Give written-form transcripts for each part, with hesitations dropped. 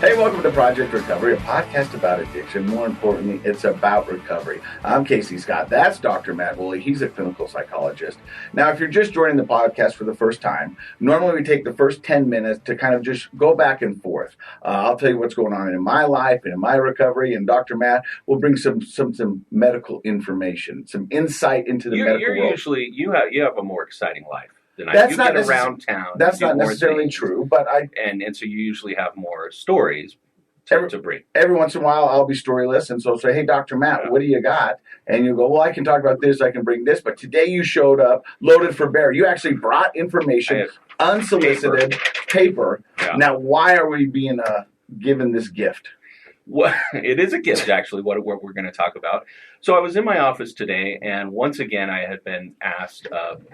Hey, welcome to Project Recovery, a podcast about addiction. More importantly, it's about recovery. I'm Casey Scott. That's Dr. Matt Woolley. He's a clinical psychologist. Now, if you're just joining the podcast for the first time, normally we take the first 10 minutes to kind of just go back and forth. I'll tell you what's going on in my life and in my recovery, and Dr. Matt will bring some medical information, some insight into the medical world. Usually, you have a more exciting life. You get around town. That's not necessarily true, but and so you usually have more stories to bring. Every once in a while, I'll be storyless, and so I'll say, "Hey, Dr. Matt, what do you got?" And you go, "Well, I can talk about this, I can bring this, but today you showed up loaded for bear. You actually brought information, unsolicited paper. Yeah. Now, why are we being given this gift?" Well, it is a gift, actually, what we're going to talk about. So I was in my office today, and once again, I had been asked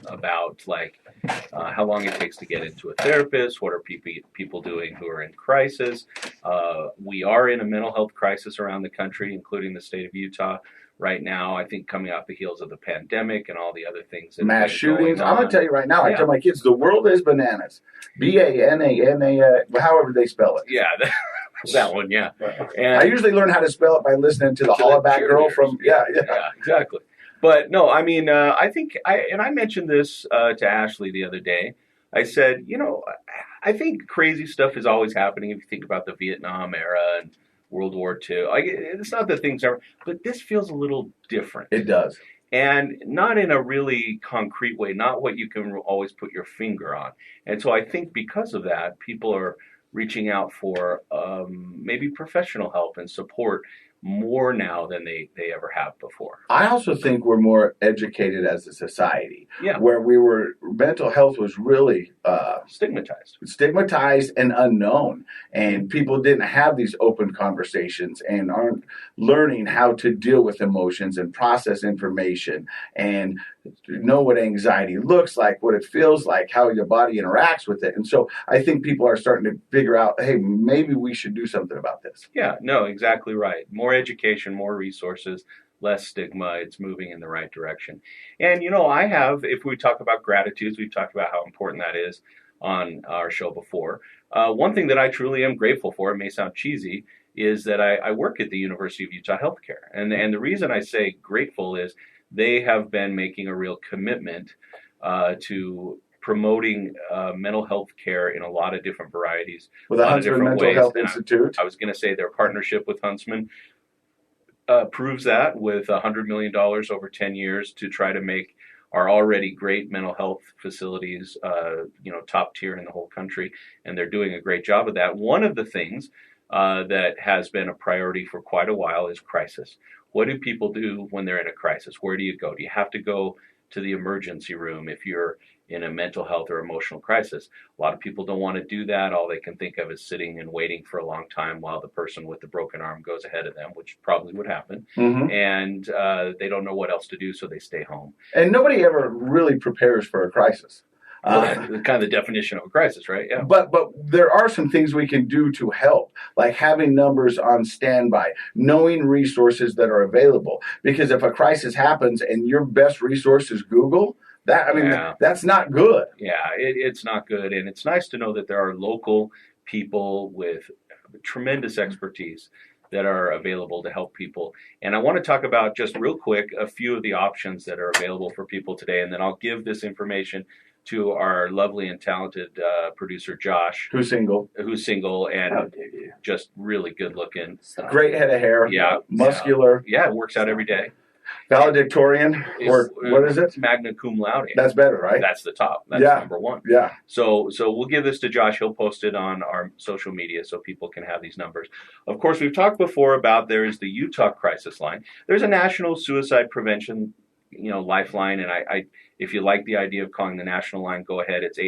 about how long it takes to get into a therapist. What are people doing who are in crisis? We are in a mental health crisis around the country, including the state of Utah right now. I think coming off the heels of the pandemic and all the other things. That mass shootings. I'm going to tell you right now, I tell my kids, the world is bananas. B-A-N-A-N-A, however they spell it. Yeah, that one, yeah. And I usually learn how to spell it by listening to the Hollaback Girl from, yeah, exactly. But no, I mean, I think, I mentioned this to Ashley the other day. I said, I think crazy stuff is always happening if you think about the Vietnam era and World War II. It's not that things are, but this feels a little different. It does. And not in a really concrete way, not what you can always put your finger on. And so I think because of that, people are reaching out for maybe professional help and support more now than they ever have before. I also think we're more educated as a society, where mental health was really stigmatized and unknown, and people didn't have these open conversations and aren't learning how to deal with emotions and process information and know what anxiety looks like, what it feels like, how your body interacts with it. And so I think people are starting to figure out, hey, maybe we should do something about this. Yeah, no, exactly right. More education, more resources, less stigma. It's moving in the right direction. And, if we talk about gratitudes, we've talked about how important that is on our show before. One thing that I truly am grateful for, it may sound cheesy, is that I work at the University of Utah Healthcare. And the reason I say grateful is they have been making a real commitment to promoting mental health care in a lot of different varieties. With the Huntsman Mental Health Institute. I was going to say their partnership with Huntsman proves that with $100 million over 10 years to try to make our already great mental health facilities, top tier in the whole country. And they're doing a great job of that. One of the things that has been a priority for quite a while is crisis. What do people do when they're in a crisis? Where do you go? Do you have to go to the emergency room if you're in a mental health or emotional crisis? A lot of people don't want to do that. All they can think of is sitting and waiting for a long time while the person with the broken arm goes ahead of them, which probably would happen. Mm-hmm. And they don't know what else to do, so they stay home. And nobody ever really prepares for a crisis. Kind of the definition of a crisis, right? Yeah. But there are some things we can do to help, like having numbers on standby, knowing resources that are available. Because if a crisis happens and your best resource is Google, that's not good. Yeah, it's not good. And it's nice to know that there are local people with tremendous expertise that are available to help people. And I want to talk about just real quick a few of the options that are available for people today. And then I'll give this information to our lovely and talented producer, Josh. Who's single and just really good looking. Great head of hair. Yeah. Muscular. Yeah, works out every day. Valedictorian, or what is it? Magna cum laude. That's better, right? That's the top. That's number one. Yeah. So we'll give this to Josh. He'll post it on our social media so people can have these numbers. Of course, we've talked before about there is the Utah Crisis Line. There's a national suicide prevention, lifeline, and I if you like the idea of calling the national line, go ahead. It's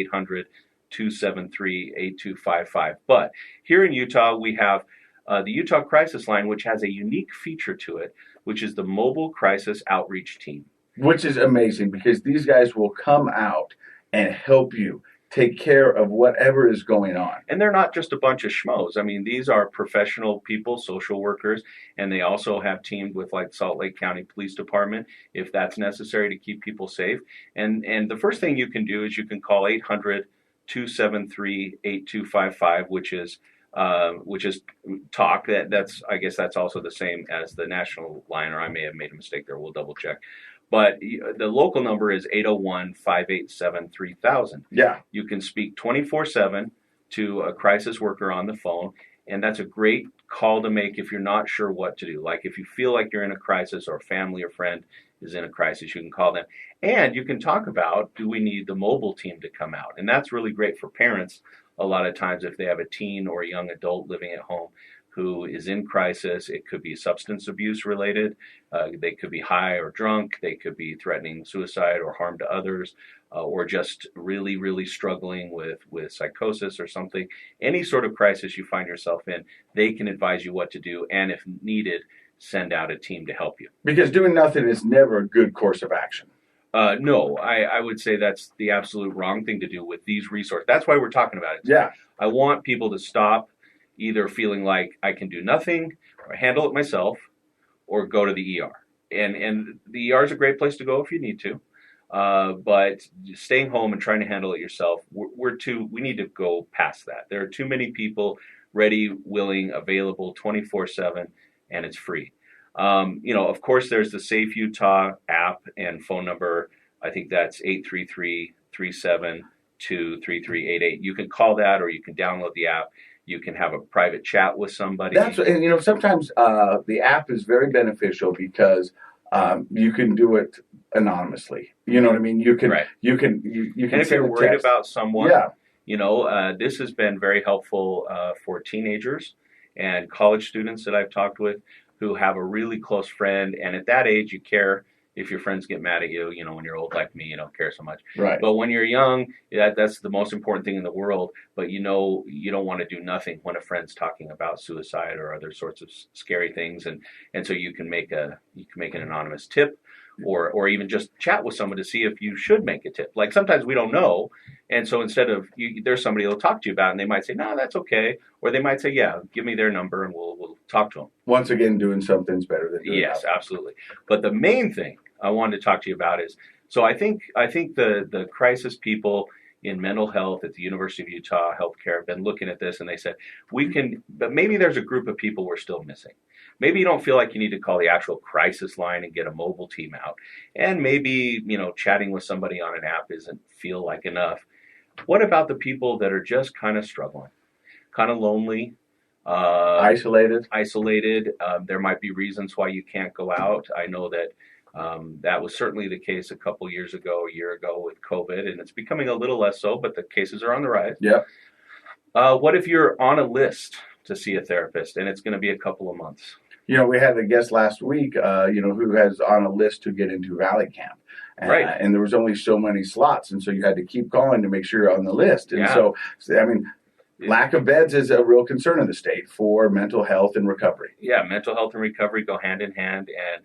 800-273-8255. But here in Utah, we have the Utah Crisis Line, which has a unique feature to it, which is the Mobile Crisis Outreach Team. Which is amazing because these guys will come out and help you take care of whatever is going on. And they're not just a bunch of schmoes. I mean, these are professional people, social workers, and they also have teamed with Salt Lake County Police Department if that's necessary to keep people safe. And the first thing you can do is you can call 800-273-8255, which is which is talk. I guess that's also the same as the national line, or I may have made a mistake there. We'll double check. But the local number is 801-587-3000. Yeah. You can speak 24/7 to a crisis worker on the phone, and that's a great call to make if you're not sure what to do. Like if you feel like you're in a crisis, or a family or friend is in a crisis, you can call them. And you can talk about, do we need the mobile team to come out? And that's really great for parents a lot of times if they have a teen or a young adult living at home who is in crisis. It could be substance abuse related. They could be high or drunk. They could be threatening suicide or harm to others, or just really, really struggling with psychosis or something. Any sort of crisis you find yourself in, they can advise you what to do, and if needed, send out a team to help you. Because doing nothing is never a good course of action. No, I would say that's the absolute wrong thing to do with these resources. That's why we're talking about it. Yeah. I want people to stop either feeling like I can do nothing or handle it myself, or go to the ER. And the ER is a great place to go if you need to. But staying home and trying to handle it yourself, we need to go past that. There are too many people ready, willing, available 24/7, and it's free. Of course, there's the Safe Utah app and phone number. I think that's 833-372-3388. You can call that, or you can download the app. You can have a private chat with somebody. Sometimes the app is very beneficial because you can do it anonymously. You know what I mean? You can, right. you can And if you're worried about someone, yeah. This has been very helpful for teenagers and college students that I've talked with who have a really close friend. And at that age, you care if your friends get mad at you. When you're old like me, you don't care so much. Right. But when you're young, that's the most important thing in the world. But you don't want to do nothing when a friend's talking about suicide or other sorts of scary things. And so you can make an anonymous tip, or even just chat with someone to see if you should make a tip. Like sometimes we don't know. And so instead of, there's somebody who'll talk to you about it, and they might say, no, that's okay. Or they might say, yeah, give me their number and we'll talk to them. Once again, doing something's better than doing Yes, nothing. Absolutely. But the main thing I wanted to talk to you about is, so I think the crisis people in mental health at the University of Utah Healthcare have been looking at this, and they said, but maybe there's a group of people we're still missing. Maybe you don't feel like you need to call the actual crisis line and get a mobile team out. And maybe, chatting with somebody on an app isn't feel like enough. What about the people that are just kind of struggling, kind of lonely, isolated? There might be reasons why you can't go out. I know that that was certainly the case a year ago with COVID, and it's becoming a little less so, but the cases are on the rise. Yeah. What if you're on a list to see a therapist and it's going to be a couple of months? We had a guest last week, who has on a list to get into Valley Camp. Right. And there was only so many slots, and so you had to keep calling to make sure you're on the list. And so, lack of beds is a real concern in the state for mental health and recovery. Yeah, mental health and recovery go hand in hand. And,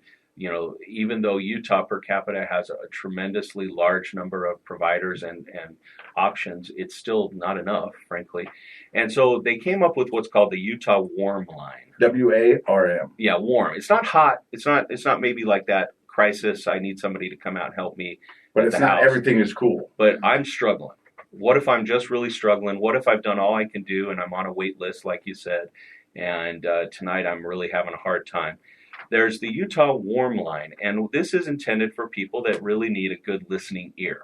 even though Utah per capita has a tremendously large number of providers and options, it's still not enough, frankly. And so they came up with what's called the Utah Warm Line. WARM. Yeah, warm. It's not hot. It's not maybe like that crisis. I need somebody to come out and help me. But it's not everything is cool. But I'm struggling. What if I'm just really struggling? What if I've done all I can do and I'm on a wait list, like you said, and tonight I'm really having a hard time? There's the Utah Warm Line, and this is intended for people that really need a good listening ear.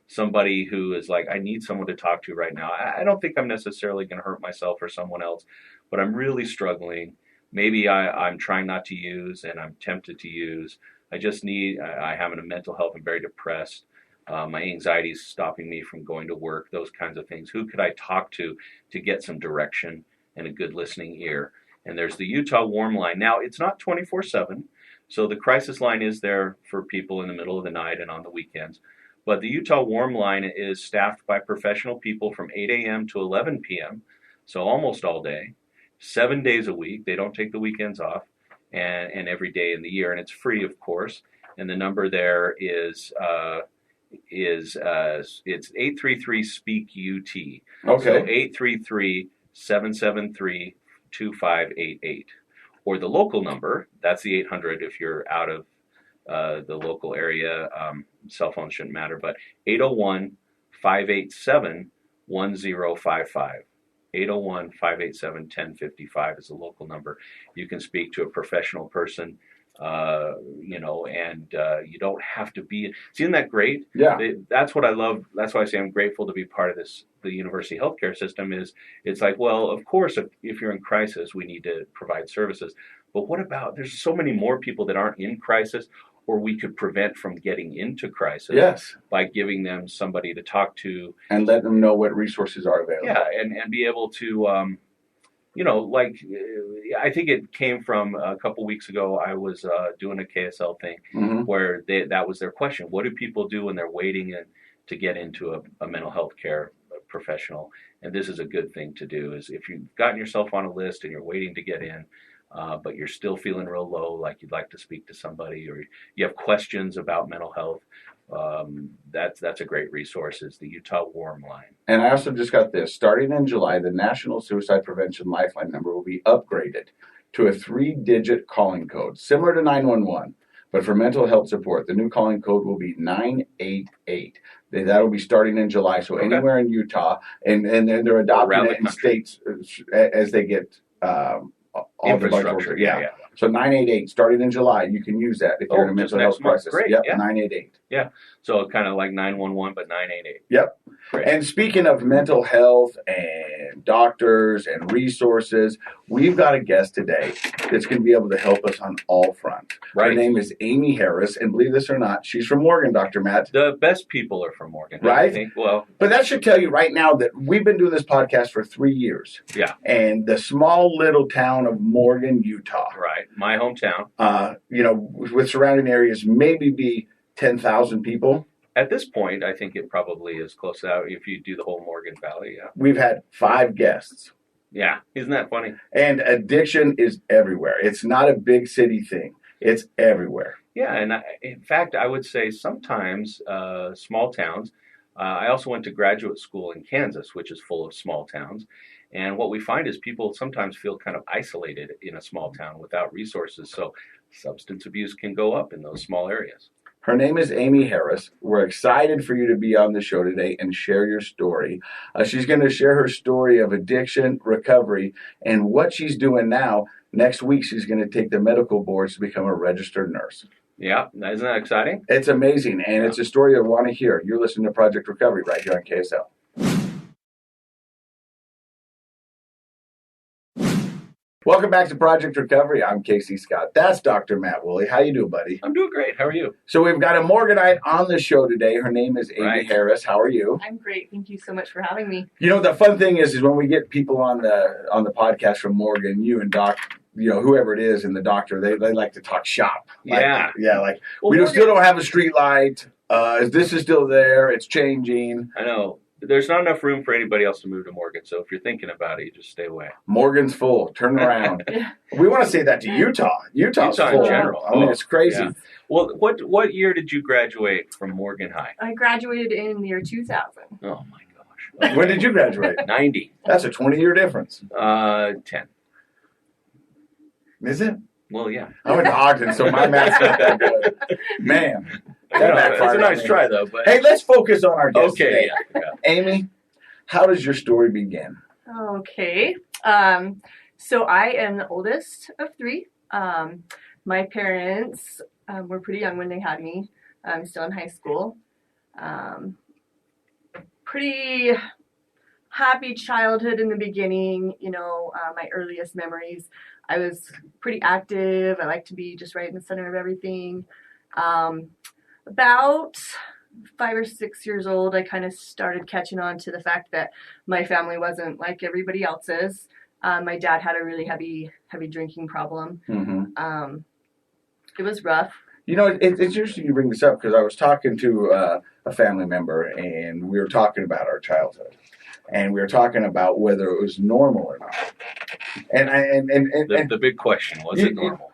Somebody who is like, I need someone to talk to right now. I don't think I'm necessarily going to hurt myself or someone else, but I'm really Maybe I'm trying not to use, and I'm tempted to use. I have a mental health. I'm very depressed. My anxiety is stopping me from going to work, those kinds of things. Who could I talk to get some direction and a good listening ear? And there's the Utah Warm Line. Now, it's not 24/7, so the crisis line is there for people in the middle of the night and on the weekends. But the Utah Warm Line is staffed by professional people from 8 a.m. to 11 p.m., so almost all day, 7 days a week. They don't take the weekends off, and every day in the year. And it's free, of course. And the number there is it's 833-SPEAK-UT. Okay. So 833-773-2588. Or the local number, that's the 800 if you're out of the local area. Cell phones shouldn't matter, but 801-587-1055. 801-587-1055 is a local number. You can speak to a professional person, and you don't have to be. Isn't that great? Yeah. That's what I love. That's why I say I'm grateful to be part of this. The university healthcare system it's like, well, of course, if you're in crisis, we need to provide services. But what about, there's so many more people that aren't in crisis, or we could prevent from getting into crisis Yes. by giving them somebody to talk to. And let them know what resources are available. Yeah, and be able to, I think it came from a couple weeks ago. I was doing a KSL thing where that was their question. What do people do when they're waiting to get into a mental health care professional? And this is a good thing to do, is if you've gotten yourself on a list and you're waiting to get in, but you're still feeling real low, like you'd like to speak to somebody, or you have questions about mental health, that's a great resource, is the Utah Warm Line. And I also just got this. Starting in July, the National Suicide Prevention Lifeline number will be upgraded to a 3-digit calling code, similar to 911. But for mental health support, the new calling code will be 988. That'll be starting in July. So anywhere in Utah, and they're adopting it in states as they get all the budget. Yeah. So 988, starting in July, you can use that if you're in a mental health crisis. Great. Yep, Yeah. 988. Yeah. So kind of like 911, but 988. Yep. Great. And speaking of mental health and doctors and resources, we've got a guest today that's going to be able to help us on all fronts. Right. Her name is Amy Harris, and believe this or not, she's from Morgan, Dr. Matt. The best people are from Morgan, right? I think. Well, but that should tell you right now that we've been doing this podcast for 3 years. Yeah. And the small little town of Morgan, Utah. Right. My hometown. With surrounding areas, maybe be 10,000 people. At this point, I think it probably is close to that if you do the whole Morgan Valley. Yeah. We've had 5 guests. Yeah. Isn't that funny? And addiction is everywhere. It's not a big city thing. It's everywhere. Yeah. And in fact, I would say sometimes small towns. I also went to graduate school in Kansas, which is full of small towns. And what we find is people sometimes feel kind of isolated in a small town without resources. So substance abuse can go up in those small areas. Her name is Amy Harris. We're excited for you to be on the show today and share your story. She's going to share her story of addiction, recovery, and what she's doing now. Next week, she's going to take the medical boards to become a registered nurse. Yeah, isn't that exciting? It's amazing, and it's a story I want to hear. You're listening to Project Recovery right here on KSL. Welcome back to Project Recovery. I'm Casey Scott. That's Dr. Matt Woolley. How you doing, buddy? I'm doing great. How are you? So we've got a Morganite on the show today. Her name is Amy Harris. How are you? I'm great. Thank you so much for having me. The fun thing is when we get people on the podcast from Morgan, you and Doc, whoever it is, and the doctor, they like to talk shop. Yeah. We still don't have a street light. This is still there. It's changing. I know. There's not enough room for anybody else to move to Morgan, so if you're thinking about it, you just stay away. Morgan's full. Turn around. We want to say that to Utah. Utah's full. In general. I mean, it's crazy. Yeah. Well, what year did you graduate from Morgan High? I graduated in the year 2000. Oh, my gosh. When did you graduate? 90. That's a 20-year difference. 10. Is it? Well, yeah. I went to Ogden, so my math's not that good. Man. That's a nice try, though. But hey, let's focus on our guest today. Yeah. Amy, how does your story begin? Okay. So I am the oldest of 3. My parents were pretty young when they had me. I'm still in high school. Pretty happy childhood in the beginning. My earliest memories. I was pretty active. I like to be just right in the center of everything. About 5 or 6 years old, I kind of started catching on to the fact that my family wasn't like everybody else's. My dad had a really heavy drinking problem. Mm-hmm. It was rough. It's interesting you bring this up because I was talking to a family member and we were talking about our childhood. And we were talking about whether it was normal or not. And the big question, was it normal?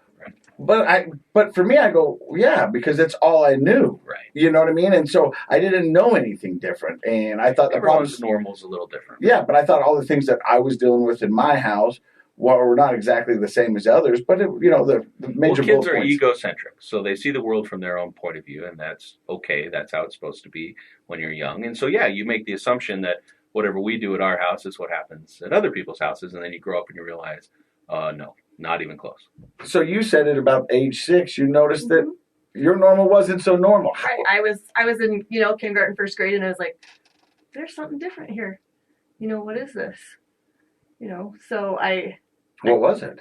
But for me, I go, yeah, because that's all I knew. Right. You know what I mean? And so I didn't know anything different. And I thought everyone's normal is a little different. Yeah, but I thought all the things that I was dealing with in my house were not exactly the same as others. But, the major kids are points. egocentric. So they see the world from their own point of view. And that's okay. That's how it's supposed to be when you're young. And so, yeah, you make the assumption that, whatever we do at our house is what happens at other people's houses. And then you grow up and you realize, no, not even close. So you said at about age 6, you noticed that your normal wasn't so normal. Right. I was in, kindergarten, first grade, and I was like, there's something different here. What is this? So What was it?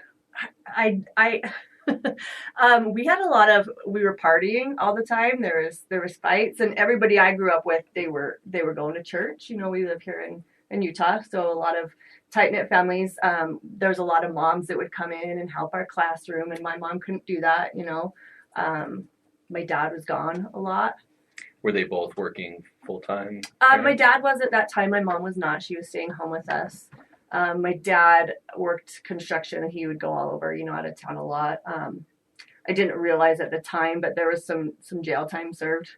We were partying all the time. There was fights, and everybody I grew up with, they were going to church. We live here in Utah, so a lot of tight-knit families. There's a lot of moms that would come in and help our classroom, and my mom couldn't do that. My dad was gone a lot. Were they both working full-time? My dad was at that time. My mom was not. She was staying home with us. My dad worked construction, and he would go all over, out of town a lot. I didn't realize at the time, but there was some jail time served,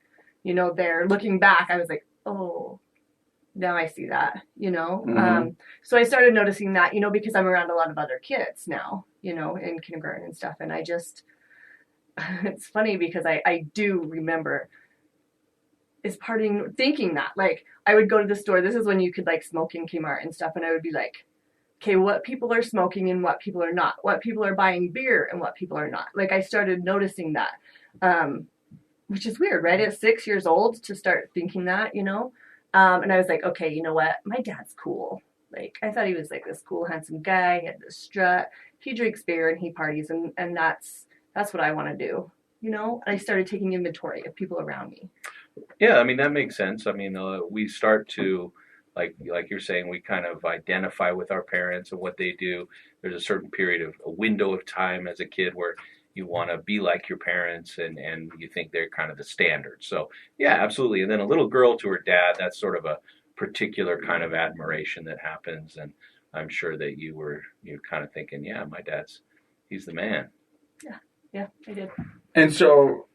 there. Looking back, I was like, oh, now I see that, So I started noticing that, because I'm around a lot of other kids now, in kindergarten and stuff. And I just, it's funny because I do remember is partying, thinking that, like, I would go to the store. This is when you could, like, smoke in Kmart and stuff. And I would be like, okay, what people are smoking and what people are not, what people are buying beer and what people are not. Like, I started noticing that, which is weird, right? At 6 years old to start thinking that, and I was like, okay, you know what? My dad's cool. Like, I thought he was like this cool, handsome guy. He had this strut. He drinks beer and he parties, and that's what I want to do, And I started taking inventory of people around me. Yeah, I mean, that makes sense. I mean, we start to, like you're saying, we kind of identify with our parents and what they do. There's a certain period of a window of time as a kid where you want to be like your parents and you think they're kind of the standard. So, yeah, absolutely. And then a little girl to her dad, that's sort of a particular kind of admiration that happens. And I'm sure that you're kind of thinking, yeah, my he's the man. Yeah, I did. And so,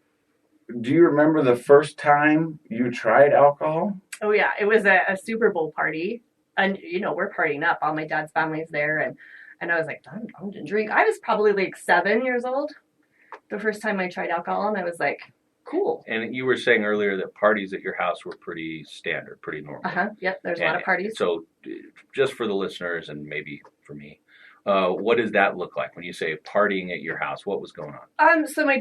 do you remember the first time you tried alcohol? Oh, yeah. It was a Super Bowl party. And, we're partying up. All my dad's family's there. And I was like, I'm going to drink. I was probably like 7 years old the first time I tried alcohol. And I was like, cool. And you were saying earlier that parties at your house were pretty standard, pretty normal. Yep. There's a lot of parties. So just for the listeners and maybe for me, what does that look like when you say partying at your house? What was going on? So my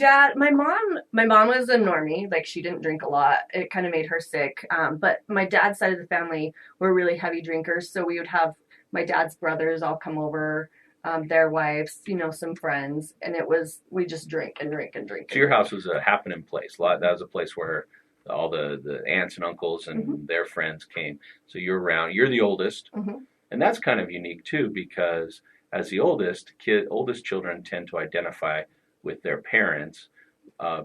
mom was a normie. Like, she didn't drink a lot. It kind of made her sick. But my dad's side of the family were really heavy drinkers. So we would have my dad's brothers all come over, their wives, some friends. And we just drink and drink and drink. So your house was a happening place. That was a place where all the aunts and uncles and their friends came. So you're around. You're the oldest. And that's kind of unique too, because as the oldest children tend to identify with their parents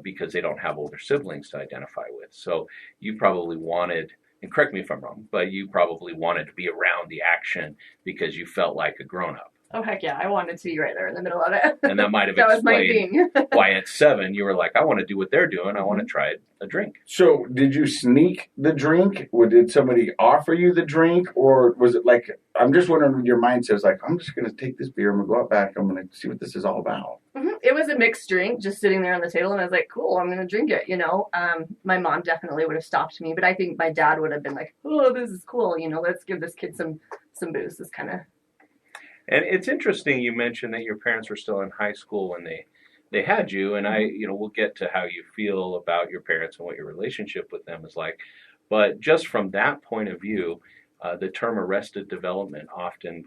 because they don't have older siblings to identify with. So you probably wanted, and correct me if I'm wrong, but you probably wanted to be around the action because you felt like a grown-up. Oh, heck yeah. I wanted to be right there in the middle of it. And that might have that was my explained thing. why at 7 you were like, I want to do what they're doing. I want to try a drink. So did you sneak the drink? Or did somebody offer you the drink? Or was it like, I'm just wondering what your mindset was like, I'm just going to take this beer. I'm going to go out back. I'm going to see what this is all about. It was a mixed drink just sitting there on the table. And I was like, cool, I'm going to drink it. My mom definitely would have stopped me. But I think my dad would have been like, oh, this is cool. Let's give this kid some booze. This kind of. And it's interesting you mentioned that your parents were still in high school when they had you, and we'll get to how you feel about your parents and what your relationship with them is like. But just from that point of view, the term arrested development often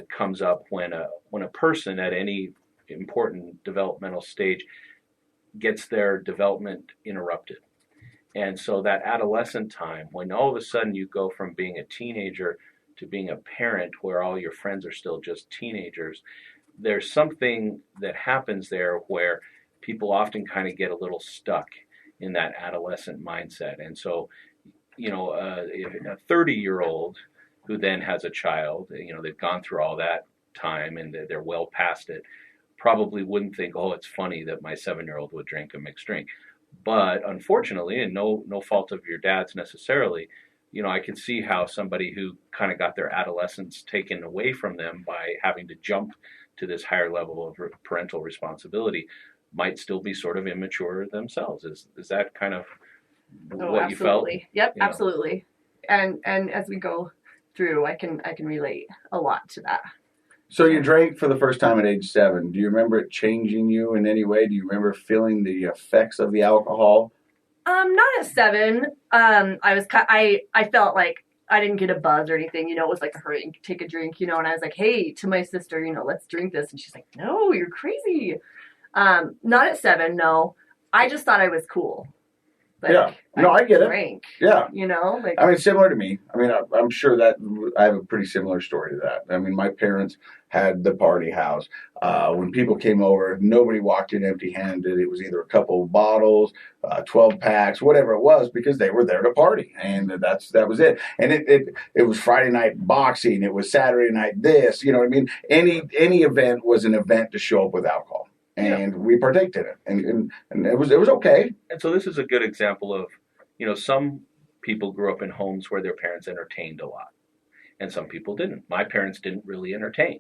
comes up when a person at any important developmental stage gets their development interrupted. And so that adolescent time, when all of a sudden you go from being a teenager to being a parent where all your friends are still just teenagers, there's something that happens there where people often kind of get a little stuck in that adolescent mindset. And so, if a 30-year-old who then has a child, they've gone through all that time and they're well past it, probably wouldn't think, oh, it's funny that my 7-year-old would drink a mixed drink. But unfortunately, and no fault of your dad's necessarily, I can see how somebody who kind of got their adolescence taken away from them by having to jump to this higher level of parental responsibility might still be sort of immature themselves. Is that kind of what absolutely. you felt? Yep, absolutely. And as we go through. I can relate a lot to that. So you drank for the first time at age 7. Do you remember it changing you in any way? Do you remember feeling the effects of the alcohol? Not at 7. I felt like I didn't get a buzz or anything. It was like a hurry, take a drink. And I was like, hey, to my sister, let's drink this. And she's like, no, you're crazy. Not at 7, no. I just thought I was cool. Like, yeah. No, I get drank, it. Yeah. Like, I mean, similar to me. I mean, I'm sure that I have a pretty similar story to that. I mean, my parents had the party house. When people came over, nobody walked in empty-handed. It was either a couple of bottles, 12 packs, whatever it was, because they were there to party, and that was it. And it was Friday night boxing. It was Saturday night this. You know what I mean? Any event was an event to show up with alcohol. And we partaked in it, and it was okay. And so this is a good example of, some people grew up in homes where their parents entertained a lot, and some people didn't. My parents didn't really entertain,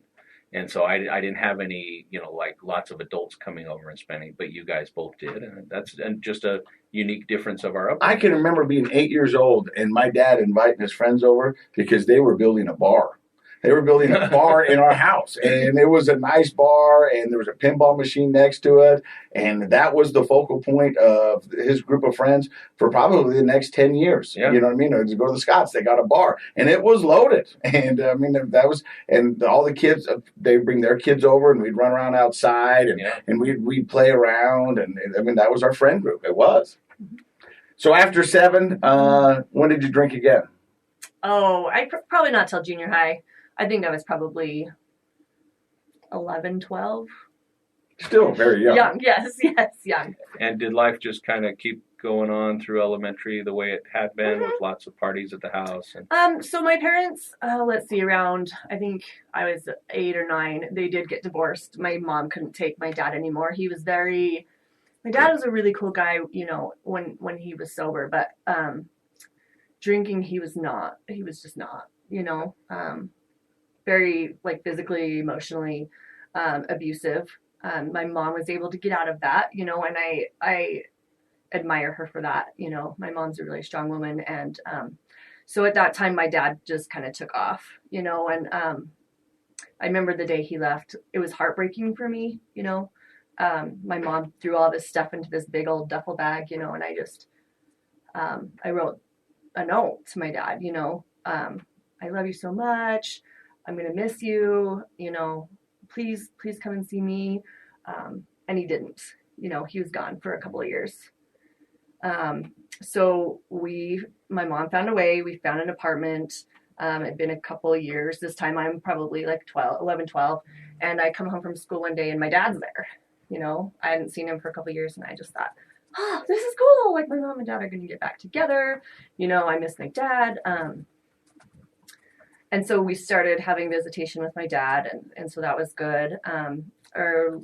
and so I didn't have any, like lots of adults coming over and spending, but you guys both did, and that's just a unique difference of our upbringing. I can remember being 8 years old and my dad inviting his friends over because they were building a bar. They were building a bar in our house, and it was a nice bar, and there was a pinball machine next to it, and that was the focal point of his group of friends for probably the next 10 years. Yeah. You know what I mean? To go to the Scots, they got a bar, and it was loaded. And I mean, and all the kids, they bring their kids over, and we'd run around outside, and we'd play around, and I mean, that was our friend group. It was. So after 7, when did you drink again? Oh, probably not till junior high. I think I was probably 11, 12. Still very young. Young, yes, young. And did life just kind of keep going on through elementary the way it had been, with lots of parties at the house? So my parents, let's see, around, I think I was 8 or 9, they did get divorced. My mom couldn't take my dad anymore. My dad was a really cool guy, when he was sober, but drinking, he was just not, very like physically, emotionally abusive. My mom was able to get out of that, and I admire her for that. My mom's a really strong woman. And so at that time, my dad just kind of took off, and I remember the day he left, it was heartbreaking for me. My mom threw all this stuff into this big old duffel bag, and I just, I wrote a note to my dad, I love you so much. I'm going to miss you, please come and see me. And he didn't, he was gone for a couple of years. So my mom found a way, we found an apartment. It'd been a couple of years. This time I'm probably like 11, 12. And I come home from school one day and my dad's there, I hadn't seen him for a couple of years. And I just thought, oh, this is cool. Like my mom and dad are going to get back together. I miss my dad. And so we started having visitation with my dad, and so that was good. Or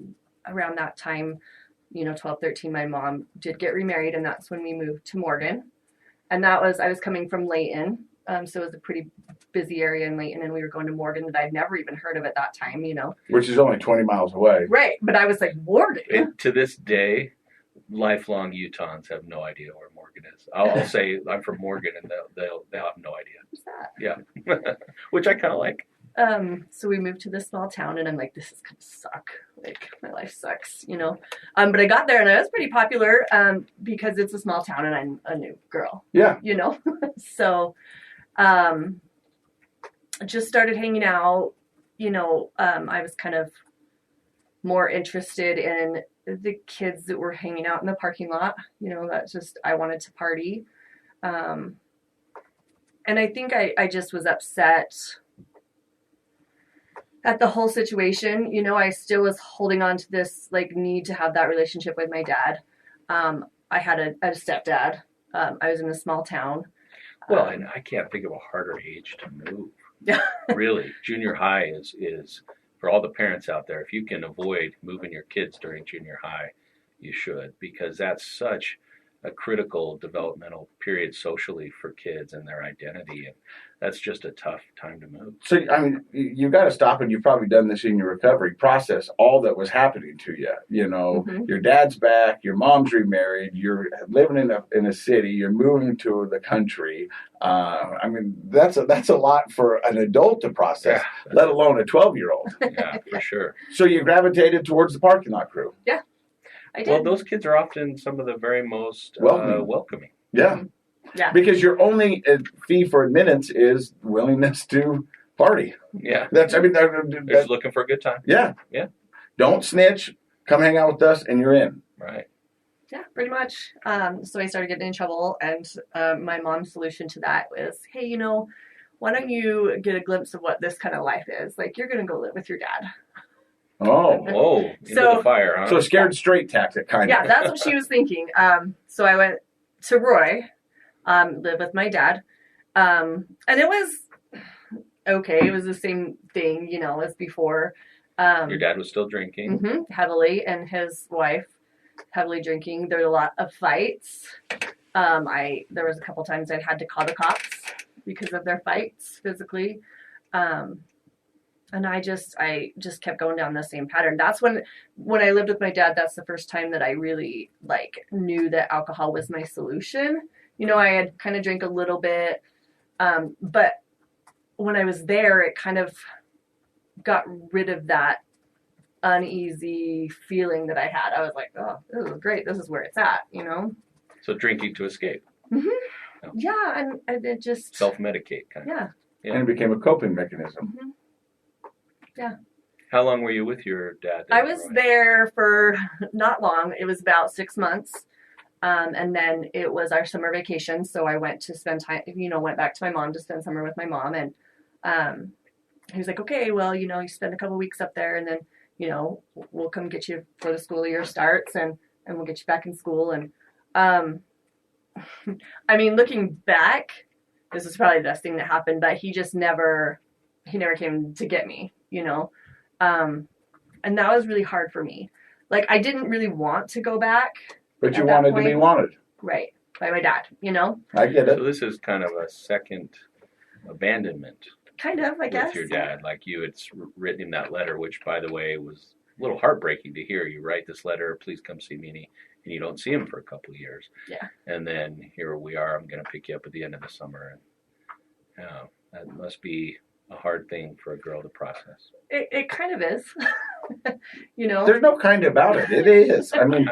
around that time, 12, 13, my mom did get remarried, and that's when we moved to Morgan. And I was coming from Layton, so it was a pretty busy area in Layton, and we were going to Morgan that I'd never even heard of at that time, Which is only 20 miles away. Right, but I was like, Morgan? To this day, lifelong Utahns have no idea where Morgan is. I'll say I'm from Morgan, and they'll have no idea. What's that? Yeah, which I kind of like. So we moved to this small town, and I'm like, this is gonna suck. Like my life sucks, But I got there, and I was pretty popular because it's a small town, and I'm a new girl. Yeah. So, just started hanging out. I was kind of more interested in the kids that were hanging out in the parking lot. That's just, I wanted to party. And I think I just was upset at the whole situation. I still was holding on to this like need to have that relationship with my dad. I had a stepdad. I was in a small town. Well, and I can't think of a harder age to move. Yeah. Really, junior high is for all the parents out there, if you can avoid moving your kids during junior high, you should, because that's such a critical developmental period socially for kids and their identity, and that's just a tough time to move. So, I mean, you got to stop, and you've probably done this in your recovery process, all that was happening to you. You know, your dad's back, your mom's remarried, you're living in a city, you're moving to the country. I mean, that's a lot for an adult to process, let alone a 12-year-old. Yeah, for sure. So you gravitated towards the parking lot crew. Yeah, I did. Well, those kids are often some of the very most welcoming. Yeah. Yeah. Because your only fee for admittance is willingness to party. Yeah. They're just looking for a good time. Yeah. Yeah. Don't snitch. Come hang out with us, and you're in. Right. Yeah, pretty much. So I started getting in trouble, and my mom's solution to that was, hey, you know, why don't you get a glimpse of what this kind of life is? Like, you're going to go live with your dad. Oh, into the fire, huh? So scared straight tactic, kind of. Yeah, that's what she was thinking. So I went to Roy, live with my dad, and it was okay. It was the same thing, you know, as before. Your dad was still drinking? Heavily, and his wife heavily drinking. There were a lot of fights. There was a couple times I had to call the cops because of their fights physically. And I just kept going down the same pattern. That's when I lived with my dad, that's the first time that I really knew that alcohol was my solution. You know, I had kind of drank a little bit, but when I was there, it kind of got rid of that uneasy feeling that I had. I was like, oh, this is great. This is where it's at, you know? So drinking to escape. Mm-hmm. Yeah, and it just... Self-medicate, kind of. Yeah. And it became a coping mechanism. Mm-hmm. Yeah. How long were you with your dad? I was there for not long. It was about 6 months. And then it was our summer vacation. So I went to spend time, you know, went back to my mom to spend summer with my mom. And he was like, okay, well, you know, you spend a couple weeks up there and then, you know, we'll come get you before the school year starts and we'll get you back in school. And I mean, looking back, this is probably the best thing that happened, but he never came to get me, you know? And that was really hard for me. Like, I didn't really want to go back. But you wanted to be wanted. Right. By my dad, you know? I get it. So this is kind of a second abandonment. Kind of, I guess. With your dad. Like you had written him that letter, which, by the way, was a little heartbreaking to hear. You write this letter, please come see me, and you don't see him for a couple of years. Yeah. And then here we are, I'm going to pick you up at the end of the summer. And that must be a hard thing for a girl to process. It kind of is. You know? There's no kind about it. It is. I mean,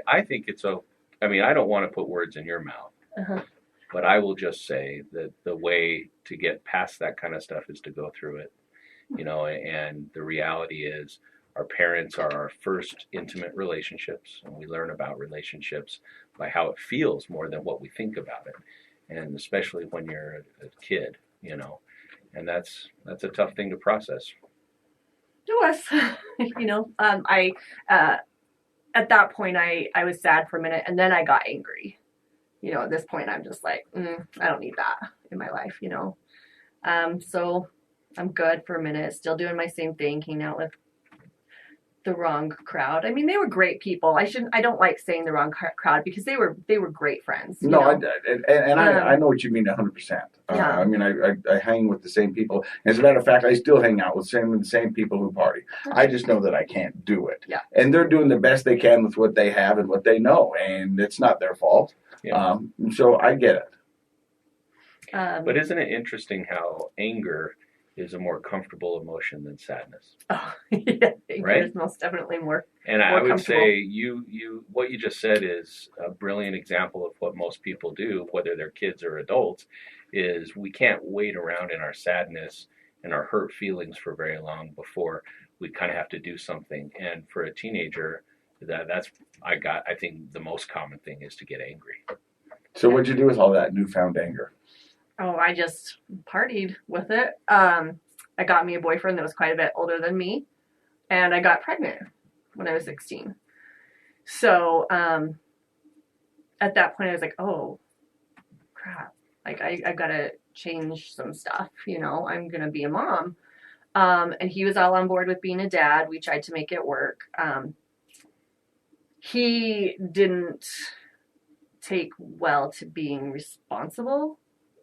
I think it's I don't want to put words in your mouth, but I will just say that the way to get past that kind of stuff is to go through it, you know, and the reality is our parents are our first intimate relationships, and we learn about relationships by how it feels more than what we think about it. And especially when you're a kid, you know, and that's a tough thing to process. It was, you know, at that point I was sad for a minute and then I got angry. You know, at this point I'm just like, I don't need that in my life, you know? So I'm good for a minute, still doing my same thing, hanging out with the wrong crowd. I mean, they were great people. I don't like saying the wrong crowd because they were great friends. No, I know what you mean 100%. Yeah. I mean, I hang with the same people. As a matter of fact, I still hang out with the same people who party. I just know that I can't do it. Yeah. And they're doing the best they can with what they have and what they know, and it's not their fault. Yeah. So I get it. But isn't it interesting how anger is a more comfortable emotion than sadness? Oh, yeah, right? It's most definitely more. And more I would say you what you just said is a brilliant example of what most people do, whether they're kids or adults, is we can't wait around in our sadness and our hurt feelings for very long before we kind of have to do something. And for a teenager, I think the most common thing is to get angry. So what'd you do with all that newfound anger? Oh, I just partied with it. I got me a boyfriend that was quite a bit older than me, and I got pregnant when I was 16. So at that point, I was like, oh, crap. Like, I've got to change some stuff, you know. I'm going to be a mom. And he was all on board with being a dad. We tried to make it work. He didn't take well to being responsible.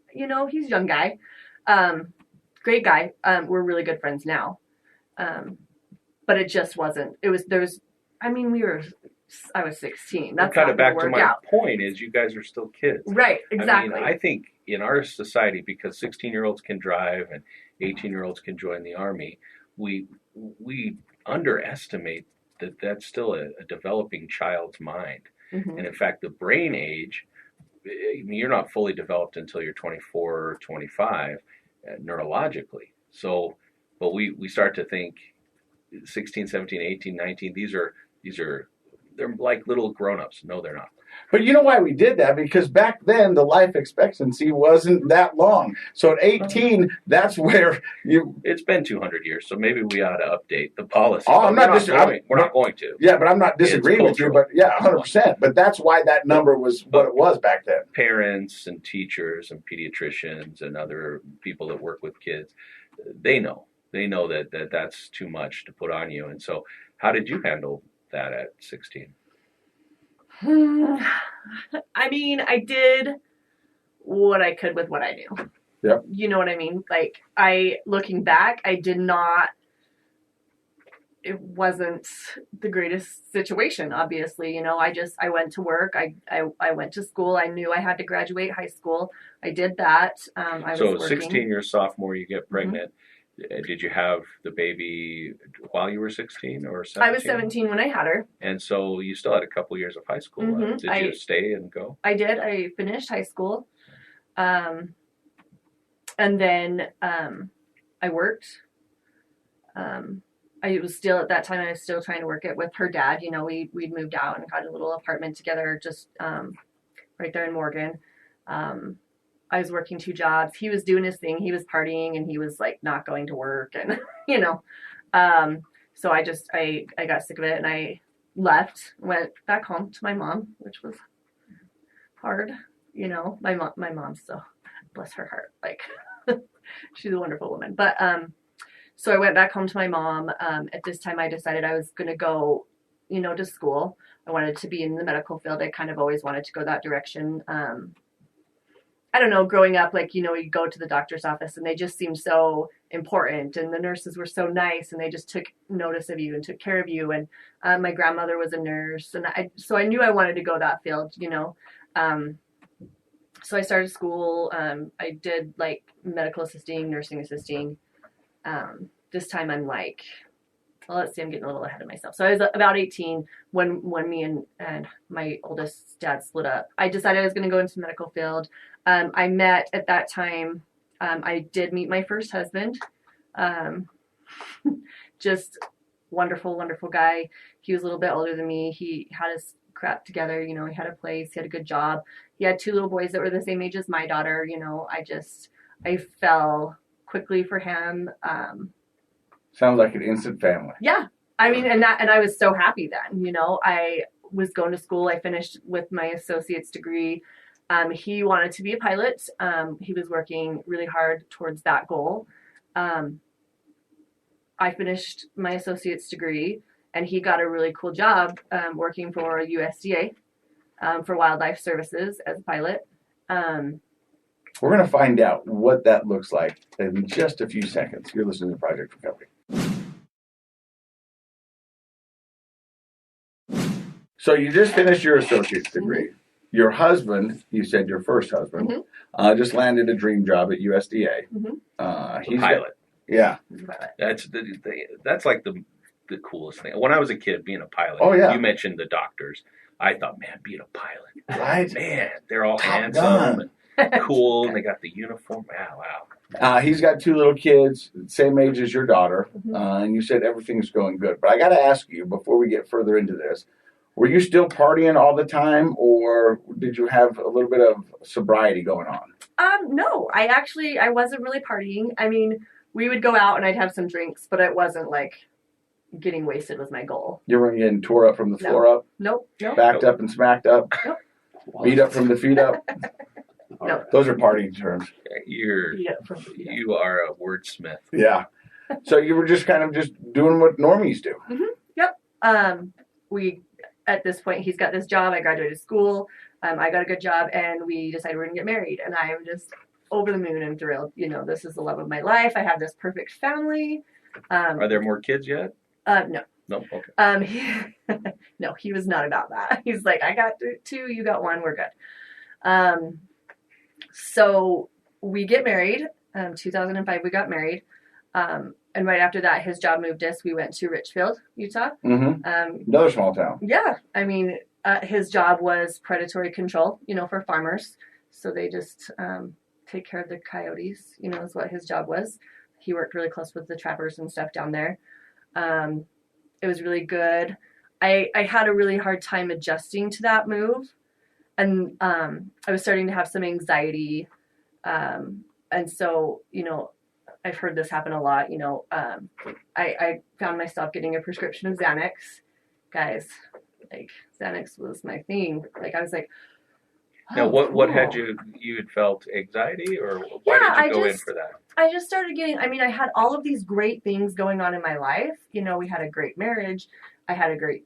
He's a young guy. Great guy. We're really good friends now. But it just wasn't. I was 16. That's kind not of back gonna to work my out. point is you guys are still kids. Right, exactly. I mean, I think in our society, because 16-year-olds can drive and 18-year-olds can join the Army, we underestimate that that's still a developing child's mind. Mhm. And in fact, the brain age, I mean, you're not fully developed until you're 24 or 25 neurologically. So, but we start to think 16, 17, 18, 19, these are they're like little grown-ups. No, they're not. But you know why we did that? Because back then the life expectancy wasn't that long. So at 18, that's where It's been 200 years, so maybe we ought to update the policy. Oh, I'm not we're not going to. Yeah, but I'm not disagreeing with you. But yeah, 100%. But that's why that number was what it was back then. Parents and teachers and pediatricians and other people that work with kids, they know that that's too much to put on you. And so, how did you handle that at 16? I mean, I did what I could with what I knew. Yep. You know what I mean? Like, looking back, it wasn't the greatest situation, obviously. I went to work. I went to school. I knew I had to graduate high school. I did that. I was working. 16, your sophomore, you get pregnant. Mm-hmm. Did you have the baby while you were 16 or 17? I was 17 when I had her. And so you still had a couple years of high school. Mm-hmm. Did you stay and go? I did. I finished high school. And then I worked. I was still, at that time, I was still trying to work it with her dad. We'd moved out and got a little apartment together just right there in Morgan. I was working 2 jobs. He was doing his thing. He was partying and he was like not going to work and, so I got sick of it and I left, went back home to my mom, which was hard. My mom's so, bless her heart. Like, she's a wonderful woman. But, so I went back home to my mom. At this time I decided I was going to go, to school. I wanted to be in the medical field. I kind of always wanted to go that direction. I don't know, growing up, like, you go to the doctor's office and they just seemed so important and the nurses were so nice and they just took notice of you and took care of you. And my grandmother was a nurse and so I knew I wanted to go that field, So I started school. I did like medical assisting, nursing assisting. This time I'm like, well, let's see, I'm getting a little ahead of myself. So I was about 18 when me and my oldest dad split up. I decided I was going to go into the medical field. I met at that time, I did meet my first husband. Just wonderful, wonderful guy. He was a little bit older than me. He had his crap together. He had a place, he had a good job. He had 2 little boys that were the same age as my daughter. I fell quickly for him. Sounds like an instant family. Yeah. I mean, and I was so happy then, I was going to school. I finished with my associate's degree. He wanted to be a pilot. He was working really hard towards that goal. I finished my associate's degree and he got a really cool job, working for USDA, for wildlife services as a pilot. We're going to find out what that looks like in just a few seconds. You're listening to Project Recovery. So you just finished your associate's degree. Mm-hmm. Your husband, you said your first husband, just landed a dream job at USDA. Mm-hmm. He's a pilot. Yeah. That's like the coolest thing. When I was a kid, being a pilot, you mentioned the doctors. I thought, man, being a pilot. Right. Man, they're all handsome and cool, and they got the uniform. Wow. He's got 2 little kids, same age as your daughter, and you said everything's going good. But I got to ask you, before we get further into this, were you still partying all the time, or did you have a little bit of sobriety going on? No, I wasn't really partying. I mean, we would go out and I'd have some drinks, but it wasn't like getting wasted was my goal. You weren't getting tore up from the floor up? Nope. Backed up and smacked up? Nope. Beat up from the feet up? No. Those are partying terms. You are a wordsmith. Yeah. So you were just kind of just doing what normies do. Mm-hmm. Yep. At this point, he's got this job. I graduated school. I got a good job, and we decided we're going to get married. And I am just over the moon and thrilled. This is the love of my life. I have this perfect family. Are there more kids yet? No. No? Okay. No, he was not about that. He's like, I got 2, you got 1, we're good. So we get married. 2005, we got married. And right after that, his job moved us. We went to Richfield, Utah. Another small town. Yeah. I mean, his job was predatory control, for farmers. So they just take care of the coyotes, is what his job was. He worked really close with the trappers and stuff down there. It was really good. I had a really hard time adjusting to that move. And I was starting to have some anxiety. And so, I've heard this happen a lot. I found myself getting a prescription of Xanax. Guys, like, Xanax was my thing. Like, I was like, oh, now, what cool. had you had felt anxiety, or why did you go in for that? I just started getting, I had all of these great things going on in my life. We had a great marriage. I had a great,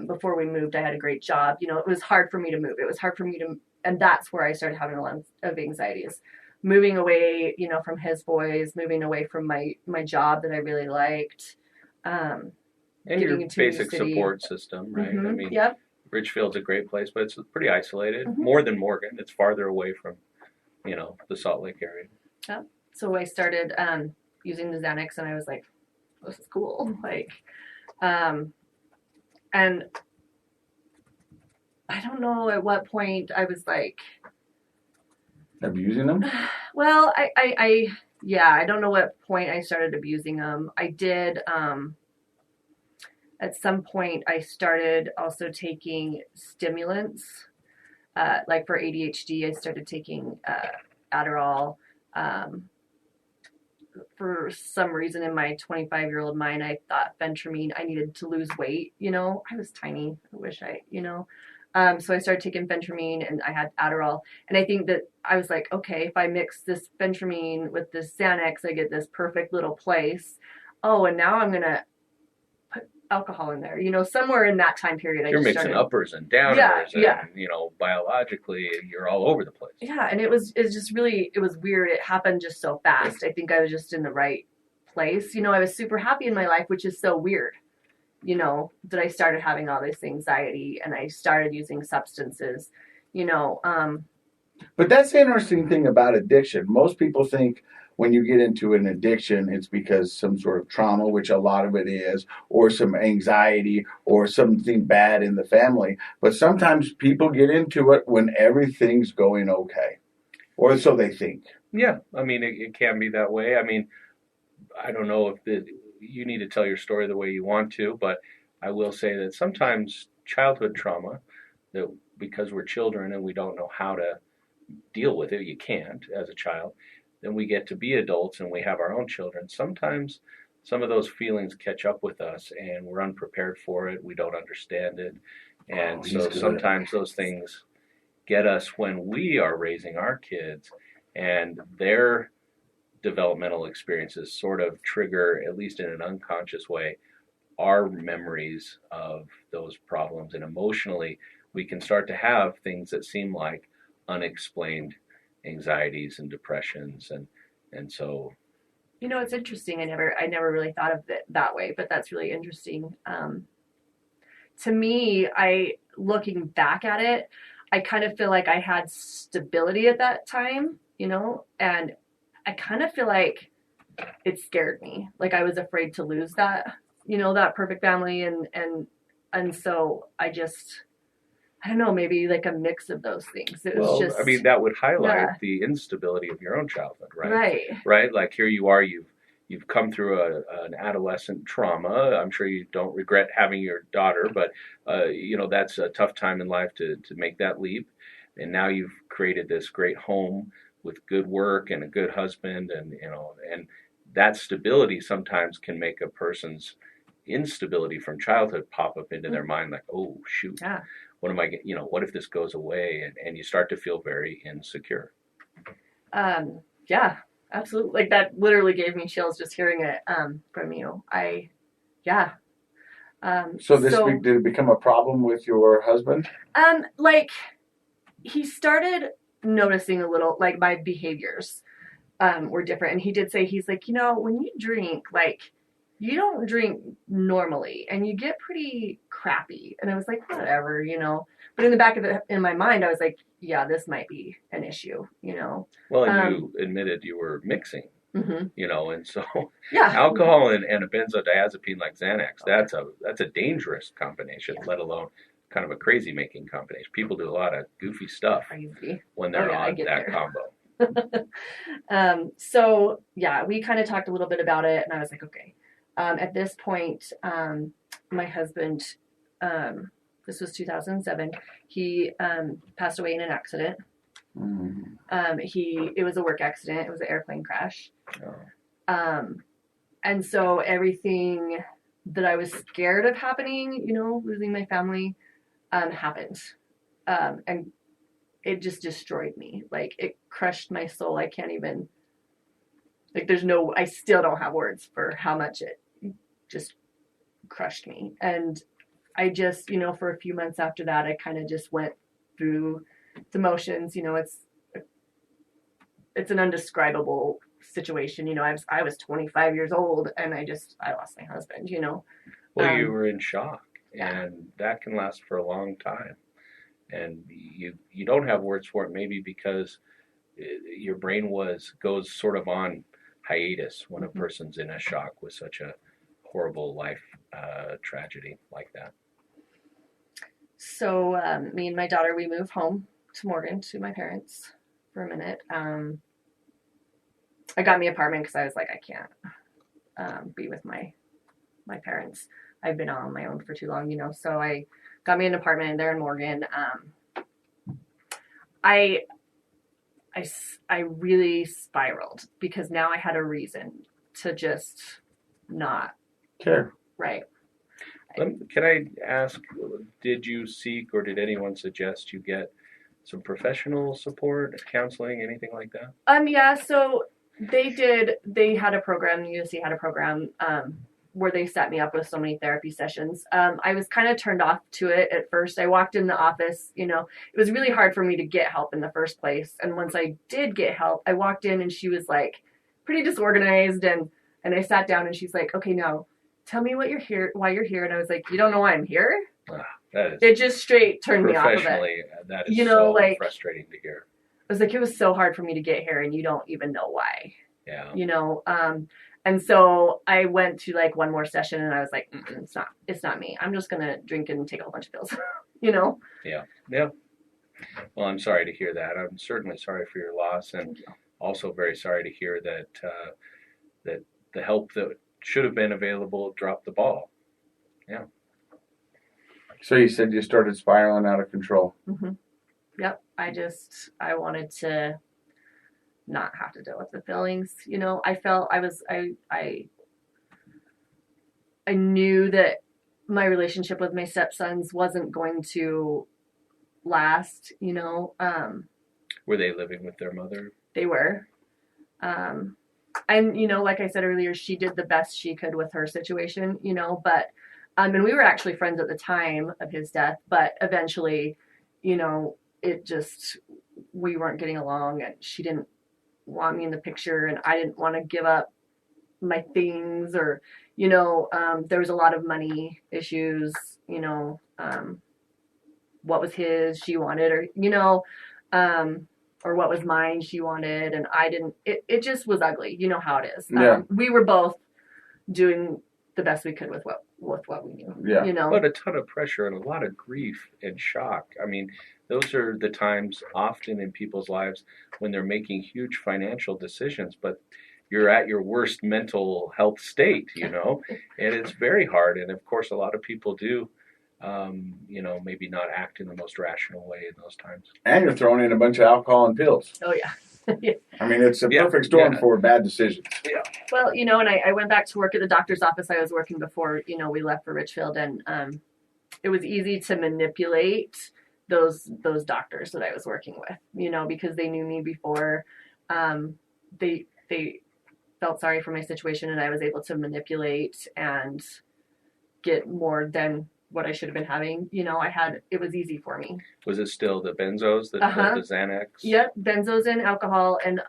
before we moved, I had a great job. It was hard for me to move. It was hard for me to, and that's where I started having a lot of anxieties. Moving away, from his boys, moving away from my job that I really liked. And your basic support system, right? Mm-hmm. I mean, yep. Richfield's a great place, but it's pretty isolated. Mm-hmm. More than Morgan. It's farther away from, the Salt Lake area. Yeah. So I started using the Xanax, and I was like, this is cool. Like, and I don't know at what point I was like, abusing them? Well, I don't know what point I started abusing them. I did, at some point I started also taking stimulants, like for ADHD, I started taking Adderall. For some reason in my 25-year-old mind, I thought Phentermine, I needed to lose weight. I was tiny. I wish so I started taking Phentermine, and I had Adderall. And I think that I was like, okay, if I mix this Phentermine with this Xanax, I get this perfect little place. Oh, and now I'm going to put alcohol in there. Somewhere in that time period, You're mixing uppers and downers. Yeah. And, biologically, you're all over the place. Yeah, and it was weird. It happened just so fast. I think I was just in the right place. I was super happy in my life, which is so weird. That I started having all this anxiety, and I started using substances, But that's the interesting thing about addiction. Most people think when you get into an addiction, it's because some sort of trauma, which a lot of it is, or some anxiety, or something bad in the family. But sometimes people get into it when everything's going okay, or so they think. Yeah, I mean, it can be that way. I mean, I don't know if you need to tell your story the way you want to, but I will say that sometimes childhood trauma, that because we're children and we don't know how to deal with it, you can't as a child, then we get to be adults and we have our own children. Sometimes some of those feelings catch up with us and we're unprepared for it. We don't understand it. And so sometimes those things get us when we are raising our kids, and their developmental experiences sort of trigger, at least in an unconscious way, our memories of those problems. And emotionally, we can start to have things that seem like unexplained anxieties and depressions. And so, it's interesting. I never really thought of it that way, but that's really interesting. To me, looking back at it, I kind of feel like I had stability at that time, and I kind of feel like it scared me. Like I was afraid to lose that, that perfect family. And so I don't know, maybe like a mix of those things. It was just, I mean, that would highlight the instability of your own childhood, right? Right. Like here you are, you've come through an adolescent trauma. I'm sure you don't regret having your daughter, but that's a tough time in life to make that leap. And now you've created this great home with good work and a good husband, and that stability sometimes can make a person's instability from childhood pop up into their mind, like, oh shoot, what am I, what if this goes away? And you start to feel very insecure. Yeah, absolutely. Like that literally gave me chills just hearing it from you. Did it become a problem with your husband? he started noticing a little, like, my behaviors were different. And he did say, he's like, when you drink, like, you don't drink normally and you get pretty crappy. And I was like, whatever, But in the back of in my mind, I was like, yeah, this might be an issue, Well, and you admitted you were mixing, mm-hmm. And so yeah, alcohol and a benzodiazepine like Xanax, that's a dangerous combination, let alone kind of a crazy making combination. People do a lot of goofy stuff when they're on that combo. So yeah, we kind of talked a little bit about it, and I was like, okay. At this point, my husband, this was 2007, he passed away in an accident. It was a work accident. It was an airplane crash. And so everything that I was scared of happening, losing my family, happened. And it just destroyed me. Like, it crushed my soul. I can't even, like, I still don't have words for how much it just crushed me. And I just, for a few months after that, I kind of just went through the motions. It's an undescribable situation. I was 25 years old and I lost my husband, Well, you were in shock, yeah. And that can last for a long time. And you don't have words for it, maybe because your brain goes sort of on hiatus when a person's in a shock with such a horrible life tragedy like that. So me and my daughter, we moved home to Morgan to my parents for a minute. I got me an apartment because I was like, I can't be with my parents. I've been on my own for too long, So I got me an apartment there in Morgan. I really spiraled because now I had a reason to just not care. Right. Can I ask, did you seek or did anyone suggest you get some professional support, counseling, anything like that? Yeah, so they did. They had a program, the USC had a program where they set me up with so many therapy sessions. I was kind of turned off to it at first. I walked in the office, it was really hard for me to get help in the first place. And once I did get help, I walked in and she was like pretty disorganized and I sat down and she's like, okay, now tell me why you're here. And I was like, you don't know why I'm here? It just straight turned me off of it. Professionally, that is so frustrating to hear. I was like, it was so hard for me to get here and you don't even know why. Yeah. And so I went to like one more session and I was like, it's not me. I'm just going to drink and take a whole bunch of pills, Yeah. Yeah. Well, I'm sorry to hear that. I'm certainly sorry for your loss and also very sorry to hear that that the help that should have been available dropped the ball. Yeah. So you said you started spiraling out of control. Mm-hmm. Yep. I wanted to not have to deal with the feelings. I felt I knew that my relationship with my stepsons wasn't going to last, Were they living with their mother? They were. And, like I said earlier, she did the best she could with her situation, but, and we were actually friends at the time of his death, but eventually, it just, we weren't getting along and she didn't want me in the picture and I didn't want to give up my things or, there was a lot of money issues, what was his, she wanted, or, or what was mine, she wanted, and I didn't, it just was ugly. You know how it is. Yeah. We were both doing the best we could with what we knew. Yeah. But a ton of pressure and a lot of grief and shock. I mean, those are the times often in people's lives when they're making huge financial decisions, but you're at your worst mental health state, and it's very hard. And of course, a lot of people do, maybe not act in the most rational way in those times. And you're throwing in a bunch of alcohol and pills. Oh, yeah. Yeah. I mean, it's a perfect storm for bad decisions. Yeah. Well, and I went back to work at the doctor's office I was working before, we left for Richfield, and it was easy to manipulate those doctors that I was working with, because they knew me before. They felt sorry for my situation, and I was able to manipulate and get more than what I should have been having. It was easy for me. Was it still the benzos, the Xanax? Yep, benzos and alcohol, and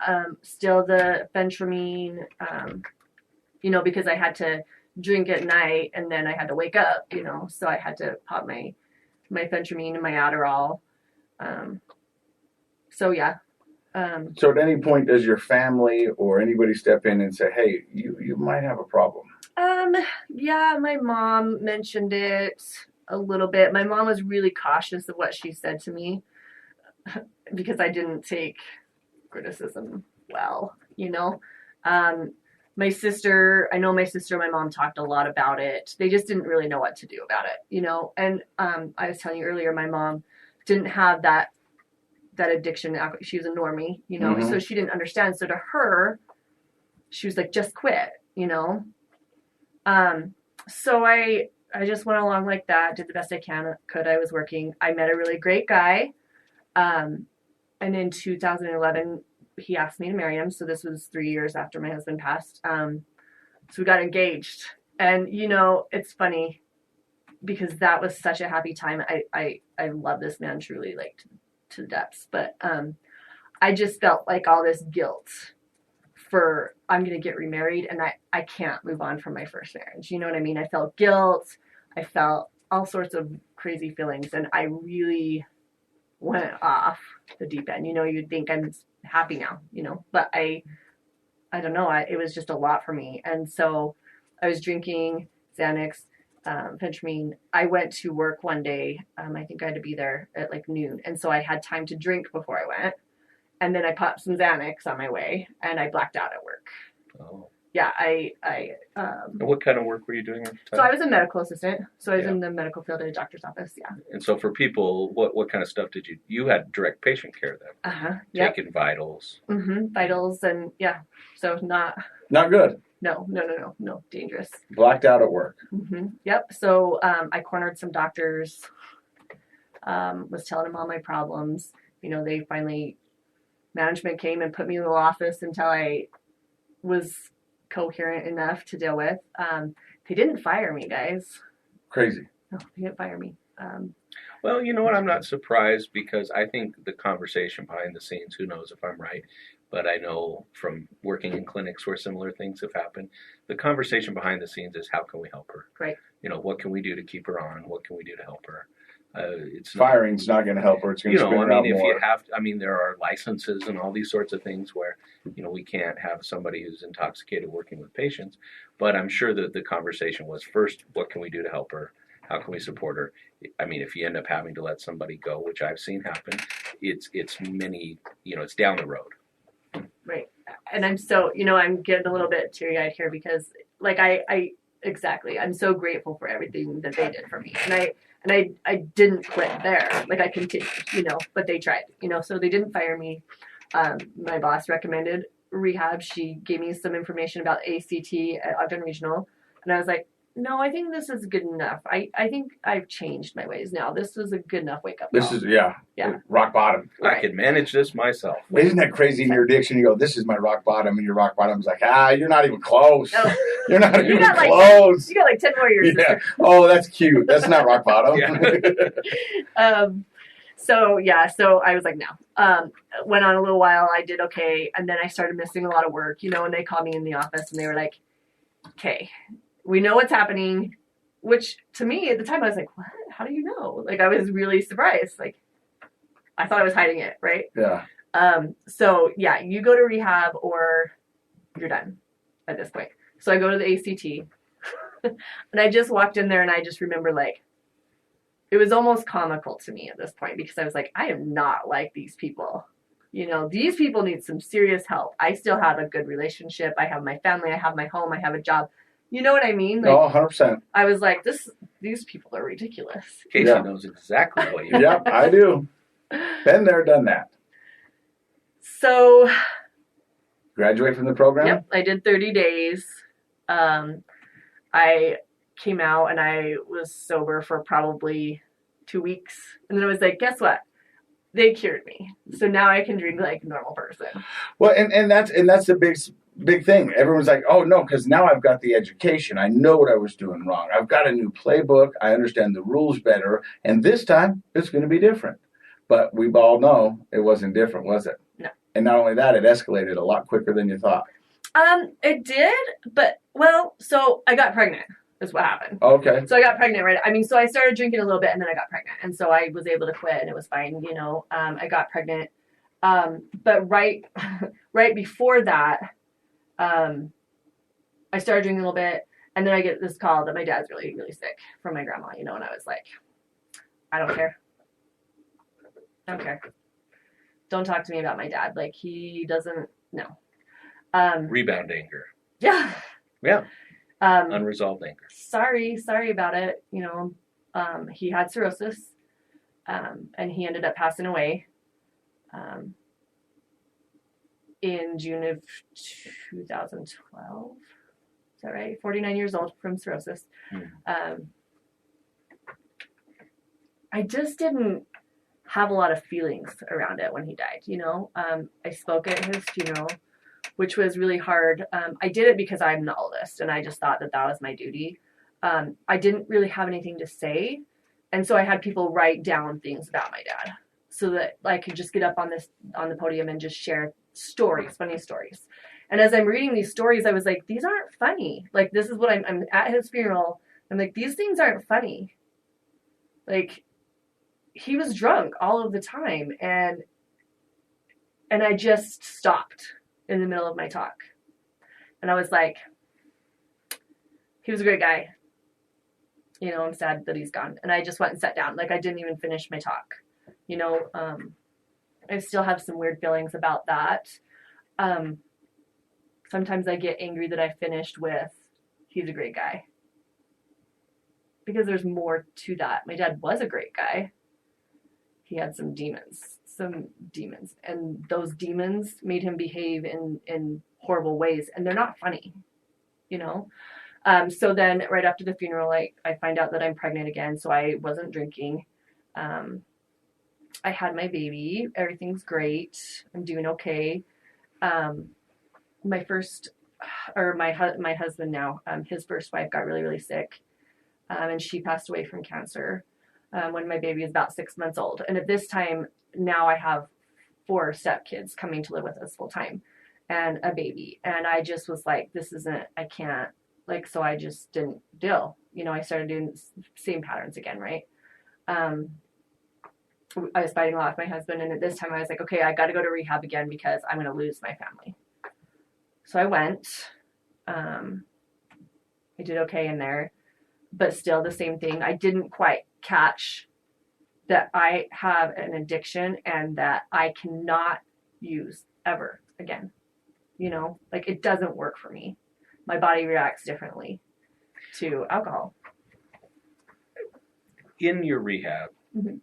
still the phentermine, because I had to drink at night and then I had to wake up, so I had to pop my phentermine and my Adderall. So at any point, does your family or anybody step in and say, hey, you might have a problem? Yeah, my mom mentioned it a little bit. My mom was really cautious of what she said to me because I didn't take criticism well, my sister and my mom talked a lot about it. They just didn't really know what to do about it, and I was telling you earlier, my mom didn't have that addiction. She was a normie, Mm-hmm. so she didn't understand. So to her, she was like, just quit, so I just went along like that, did the best I could. I was working. I met a really great guy. And in 2011, he asked me to marry him. So this was 3 years after my husband passed. So we got engaged, and it's funny because that was such a happy time. I love this man truly, like to the depths, but I just felt like all this guilt for I'm going to get remarried and I can't move on from my first marriage. You know what I mean? I felt guilt. I felt all sorts of crazy feelings, and I really went off the deep end. You'd think I'm happy now, but I don't know. It was just a lot for me. And so I was drinking Xanax, phentermine. I went to work one day. I think I had to be there at like noon. And so I had time to drink before I went. And then I popped some Xanax on my way and I blacked out at work. Oh. Yeah, And what kind of work were you doing at the time? So I was a medical assistant. So I was in the medical field at a doctor's office. Yeah. And so for people, what kind of stuff did you had direct patient care then? Yep. Taking vitals. Mm-hmm. Vitals and so not good. No, dangerous. Blacked out at work. Mm-hmm. Yep. So I cornered some doctors, was telling them all my problems. They finally, management came and put me in the office until I was coherent enough to deal with. They didn't fire me, guys. Crazy. No, they didn't fire me. Well, you know what? I'm not surprised because I think the conversation behind the scenes, who knows if I'm right, but I know from working in clinics where similar things have happened, the conversation behind the scenes is how can we help her? Right. What can we do to keep her on? What can we do to help her? Firing's not going to help her. It's going to spin her out more. There are licenses and all these sorts of things where, we can't have somebody who's intoxicated working with patients. But I'm sure that the conversation was first, what can we do to help her? How can we support her? If you end up having to let somebody go, which I've seen happen, it's many, it's down the road. Right. And I'm so, I'm getting a little bit teary-eyed here because, like, I'm so grateful for everything that they did for me. And I didn't quit there. Like, I continued, but they tried, so they didn't fire me. My boss recommended rehab. She gave me some information about ACT at Ogden Regional. And I was like, no, I think this is good enough. I think I've changed my ways now. This is a good enough wake up call. This is, rock bottom. I can manage this myself. Isn't that crazy in your addiction? You go, this is my rock bottom, and your rock bottom's like, you're not even close. No. You're not even close. You got like 10 more years. Yeah. Oh, that's cute. That's not rock bottom. So I was like, no. Went on a little while. I did okay. And then I started missing a lot of work, and they called me in the office and they were like, okay, we know what's happening, which to me at the time I was like, what? How do you know? Like, I was really surprised. Like, I thought I was hiding it. Right. Yeah. You go to rehab or you're done at this point. So I go to the ACT and I just walked in there and I just remember, like, it was almost comical to me at this point because I was like, I am not like these people. These people need some serious help. I still have a good relationship. I have my family. I have my home. I have a job. You know what I mean? Like, 100%. I was like, these people are ridiculous. Casey knows exactly what you Yep, I do. Been there, done that. So. Graduate from the program? Yep, I did 30 days. I came out and I was sober for probably 2 weeks. And then I was like, guess what? They cured me. So now I can drink like a normal person. Well, and that's the big big thing. Everyone's like, oh, no, because now I've got the education. I know what I was doing wrong. I've got a new playbook. I understand the rules better. And this time, it's going to be different. But we all know it wasn't different, was it? No. And not only that, it escalated a lot quicker than you thought. It did, but, well, so I got pregnant is what happened. Okay. So I got pregnant, right? I mean, so I started drinking a little bit and then I got pregnant. And so I was able to quit and it was fine, you know. I got pregnant. But right before that, I started drinking a little bit and then I get this call that my dad's really, really sick from my grandma, you know, and I was like, I don't care. I don't care. Don't talk to me about my dad. Like, he doesn't, no. Rebound anger. Yeah. Yeah. Unresolved anger. Sorry about it. You know, he had cirrhosis, and he ended up passing away, in June of 2012. Is that right? 49 years old from cirrhosis. I just didn't have a lot of feelings around it when he died, you know. I spoke at his funeral, which was really hard. I did it because I'm the oldest, and I just thought that was my duty. I didn't really have anything to say, and so I had people write down things about my dad so that I could just get up on the podium and just share stories, funny stories. And as I'm reading these stories, I was like, these aren't funny. Like, this is what I'm at his funeral. I'm like, these things aren't funny. Like, he was drunk all of the time, and I just stopped in the middle of my talk. And I was like, he was a great guy. You know, I'm sad that he's gone. And I just went and sat down. Like, I didn't even finish my talk. You know, I still have some weird feelings about that. Sometimes I get angry that I finished with, he's a great guy. Because there's more to that. My dad was a great guy. He had some demons. And those demons made him behave in horrible ways. And they're not funny, you know? So then right after the funeral, I find out that I'm pregnant again. So I wasn't drinking. I had my baby. Everything's great. I'm doing okay. My husband now, his first wife got really, really sick. And she passed away from cancer when my baby was about 6 months old. And at this time, now I have 4 stepkids coming to live with us full time and a baby. And I just was like, I can't, like, so I just didn't deal. You know, I started doing the same patterns again, right? I was fighting a lot with my husband. And at this time I was like, okay, I got to go to rehab again because I'm going to lose my family. So I went, I did okay in there, but still the same thing. I didn't quite catch that I have an addiction and that I cannot use ever again. You know, like, it doesn't work for me. My body reacts differently to alcohol. In your rehab, mm-hmm.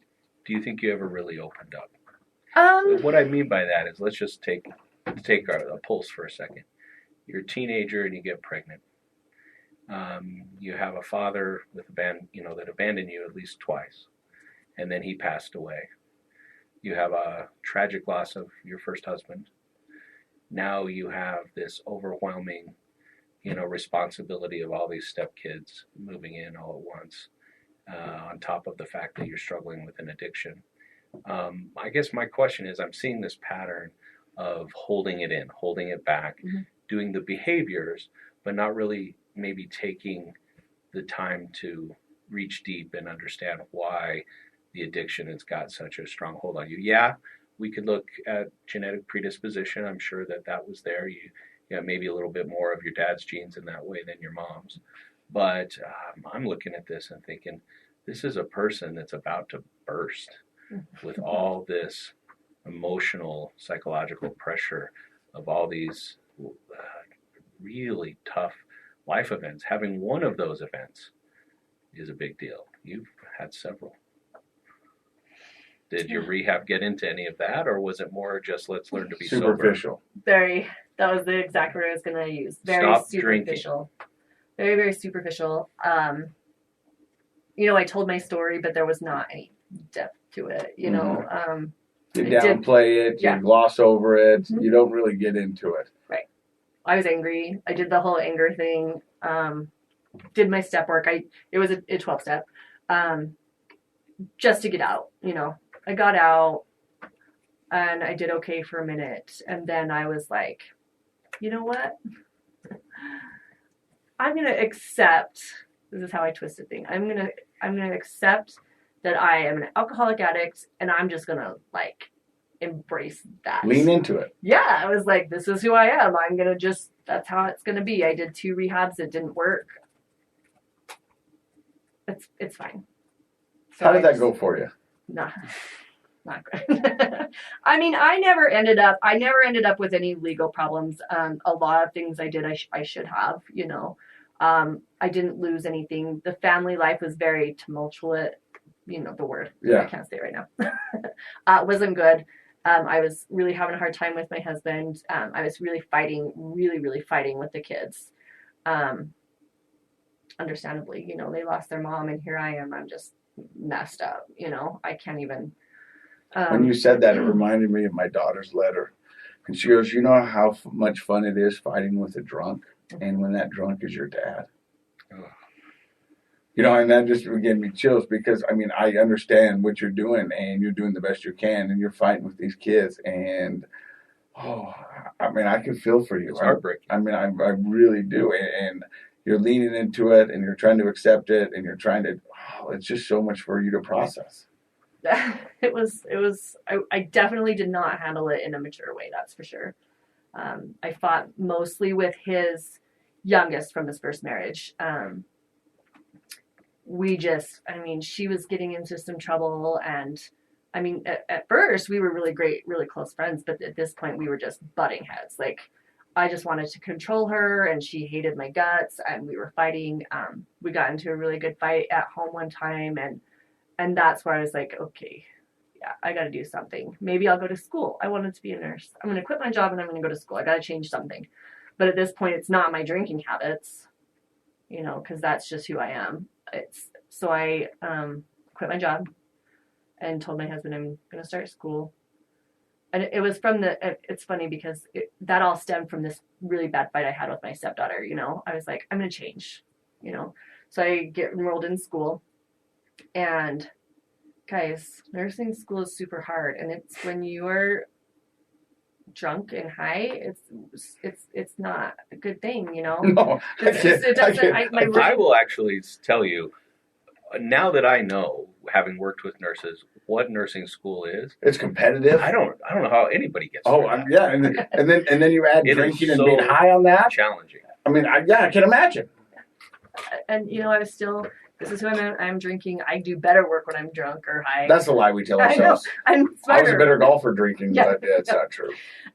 Do you think you ever really opened up? What I mean by that is, let's just take a pulse for a second. You're a teenager and you get pregnant. You have a father that abandoned you at least twice, and then he passed away. You have a tragic loss of your first husband. Now you have this overwhelming, responsibility of all these stepkids moving in all at once, on top of the fact that you're struggling with an addiction. I guess my question is, I'm seeing this pattern of holding it in, holding it back, mm-hmm. doing the behaviors, but not really maybe taking the time to reach deep and understand why the addiction has got such a strong hold on you. Yeah, we could look at genetic predisposition. I'm sure that was there. You maybe a little bit more of your dad's genes in that way than your mom's. But I'm looking at this and thinking, this is a person that's about to burst with all this emotional, psychological pressure of all these really tough life events. Having one of those events is a big deal. You've had several. Did your rehab get into any of that, or was it more just let's learn to be superficial? Sober? Very. That was the exact word I was going to use. Very Stop superficial. Drinking. Very, very superficial. I told my story, but there was not any depth to it. You know, you downplay it. Yeah. You gloss over it. Mm-hmm. You don't really get into it. Right. I was angry. I did the whole anger thing. Did my step work. It was a 12-step, just to get out. I got out and I did okay for a minute, and then I was like, you know what? I'm gonna accept. This is how I twisted things. I'm gonna accept that I am an alcoholic addict, and I'm just gonna embrace that. Lean into it. Yeah, I was like, this is who I am. I'm gonna just. That's how it's gonna be. I did 2 rehabs. It didn't work. It's fine. So how did that go for you? Not good. I mean, I never ended up with any legal problems. A lot of things I did, I should have, I didn't lose anything. The family life was very tumultuous, the word. Yeah. I can't say it right now. It wasn't good. I was really having a hard time with my husband. I was really fighting with the kids. Understandably, they lost their mom, and here I am. I'm just messed up, I can't even. When you said that, it reminded me of my daughter's letter. And she goes, you know how much fun it is fighting with a drunk? And when that drunk is your dad. And that just gave me chills because, I mean, I understand what you're doing and you're doing the best you can and you're fighting with these kids. And, I mean, I can feel for you. It's heartbreaking. I mean, I really do. And you're leaning into it and you're trying to accept it and you're trying to, it's just so much for you to process. It was, I definitely did not handle it in a mature way. That's for sure. I fought mostly with his youngest from his first marriage. She was getting into some trouble, and I mean, at first we were really great, really close friends, but at this point we were just butting heads. Like, I just wanted to control her, and she hated my guts, and we were fighting. We got into a really good fight at home one time, and that's where I was like, okay, yeah, I got to do something. Maybe I'll go to school. I wanted to be a nurse. I'm going to quit my job and I'm going to go to school. I got to change something. But at this point, it's not my drinking habits, because that's just who I am. So I quit my job and told my husband I'm going to start school. And it was it's funny because that all stemmed from this really bad fight I had with my stepdaughter. I was like, I'm going to change, So I get enrolled in school. And guys, nursing school is super hard, and it's when you're drunk and high, it's not a good thing, No, I will actually tell you, now that I know, having worked with nurses, what nursing school is. It's competitive. I don't know how anybody gets. Yeah, and then you add drinking and being high on that. Challenging. I mean, I can imagine. And I was still. This is who I'm drinking. I do better work when I'm drunk or high. That's a lie we tell ourselves. I know. I'm smarter. I was a better golfer drinking, but it's not true.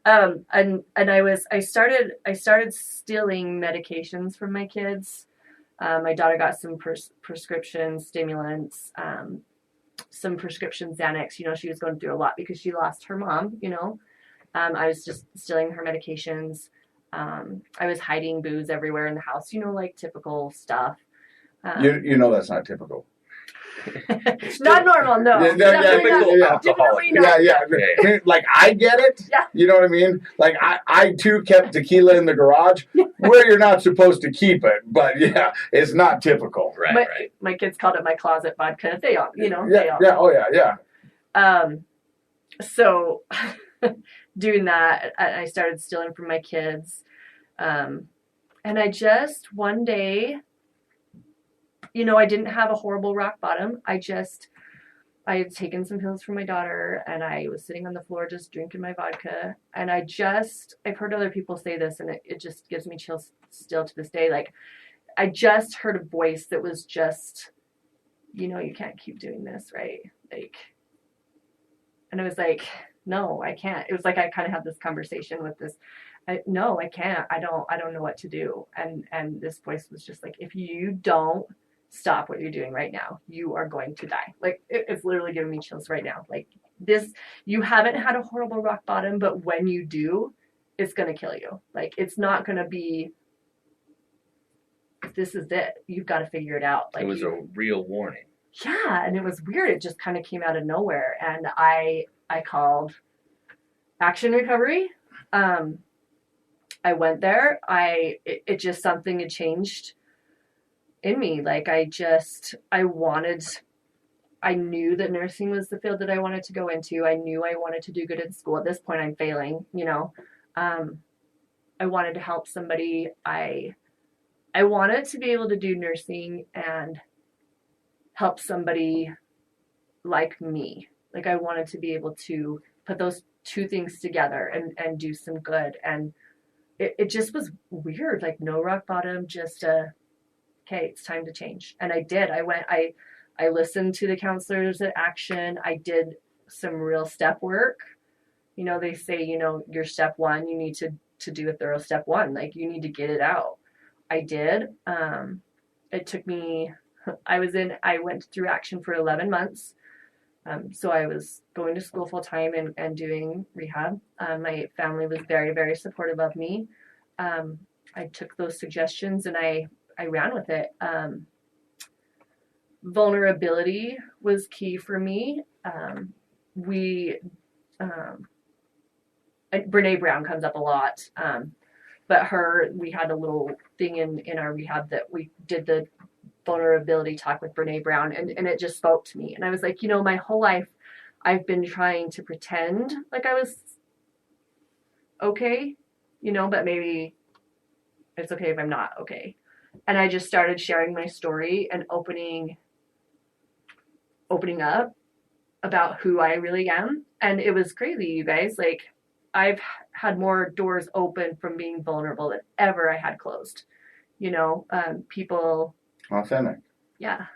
And I started stealing medications from my kids. My daughter got some prescription stimulants, some prescription Xanax. She was going through a lot because she lost her mom. I was just stealing her medications. I was hiding booze everywhere in the house. Like typical stuff. That's not typical. Not normal, no. Definitely not. Yeah. Like, I get it. Yeah. You know what I mean? Like, I too kept tequila in the garage where you're not supposed to keep it. But, yeah, it's not typical. Right. My kids called it my closet vodka. They all, they all. Yeah. So, doing that, I started stealing from my kids. And I just, one day... I didn't have a horrible rock bottom. I had taken some pills for my daughter, and I was sitting on the floor just drinking my vodka. And I've heard other people say this, and it just gives me chills still to this day. Like, I just heard a voice that was just, you can't keep doing this, right? Like, and I was like, no, I can't. It was like I kind of had this conversation with this. No, I can't. I don't know what to do. And this voice was just like, if you don't stop what you're doing right now, you are going to die. Like, it's literally giving me chills right now. Like, this, you haven't had a horrible rock bottom, but when you do, it's going to kill you. Like, it's not going to be, this is it. You've got to figure it out. Like, it was a real warning. Yeah, and it was weird. It just kind of came out of nowhere. And I called Action Recovery. I went there, it just something had changed in me. Like I knew that nursing was the field that I wanted to go into. I knew I wanted to do good in school. At this point, I'm failing, I wanted to help somebody. I wanted to be able to do nursing and help somebody like me. Like I wanted to be able to put those two things together and do some good. And it just was weird, like no rock bottom, just okay, it's time to change. And I did. I listened to the counselors at Action. I did some real step work. They say, your step one, you need to do a thorough step one. Like you need to get it out. I did. It took me, I went through Action for 11 months. So I was going to school full time and doing rehab. My family was very, very supportive of me. I took those suggestions and I ran with it. Vulnerability was key for me. Brene Brown comes up a lot. But we had a little thing in our rehab that we did the vulnerability talk with Brene Brown, and it just spoke to me. And I was like, my whole life I've been trying to pretend like I was okay, but maybe it's okay if I'm not okay. And I just started sharing my story and opening up about who I really am. And it was crazy, you guys. Like I've had more doors open from being vulnerable than ever I had closed. People. Authentic. Yeah.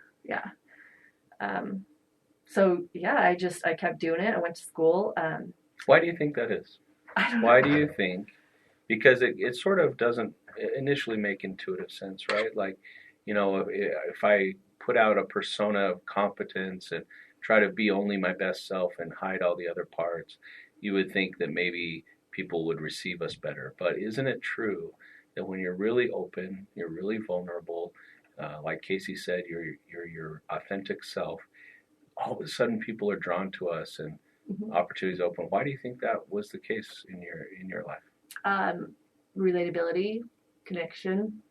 So yeah, I kept doing it. I went to school. Why do you think that is? I don't know. Why do you think? Because it sort of doesn't initially make intuitive sense, right? Like, if I put out a persona of competence and try to be only my best self and hide all the other parts, you would think that maybe people would receive us better. But isn't it true that when you're really open, you're really vulnerable, like Casey said, you're your authentic self, all of a sudden people are drawn to us and opportunities open. Why do you think that was the case in your life? Relatability, connection,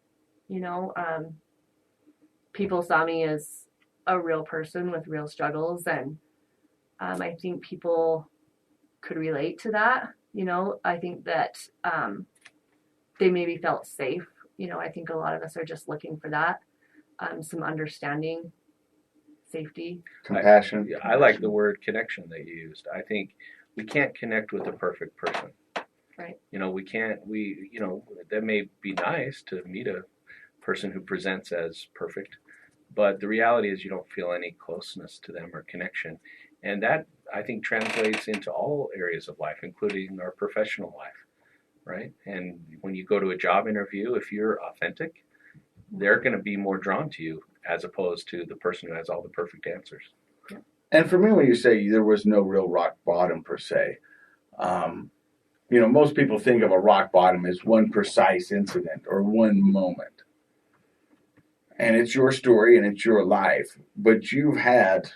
people saw me as a real person with real struggles, and I think people could relate to that. I think that they maybe felt safe. I think a lot of us are just looking for that, some understanding, sation, compassion. I like the word connection that you used. I think we can't connect with a perfect person. Right. That may be nice to meet a person who presents as perfect, but the reality is you don't feel any closeness to them or connection. And that, I think, translates into all areas of life, including our professional life, right? And when you go to a job interview, if you're authentic, they're going to be more drawn to you as opposed to the person who has all the perfect answers. And for me, when you say there was no real rock bottom per se, most people think of a rock bottom as one precise incident or one moment. And it's your story and it's your life, but you've had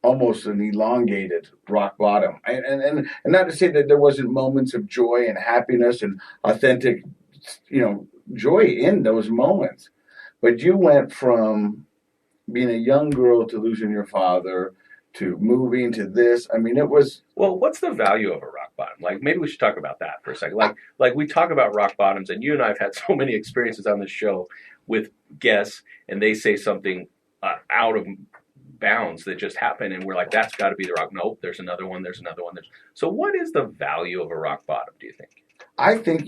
almost an elongated rock bottom. And not to say that there wasn't moments of joy and happiness and authentic, joy in those moments. But you went from being a young girl to losing your father to moving to this. I mean, it was... Well, what's the value of a rock bottom? Like, maybe we should talk about that for a second. Like we talk about rock bottoms, and you and I have had so many experiences on this show with guests, and they say something out of bounds that just happened, and we're like, that's got to be the rock. Nope, there's another one. So what is the value of a rock bottom, do you think? I think,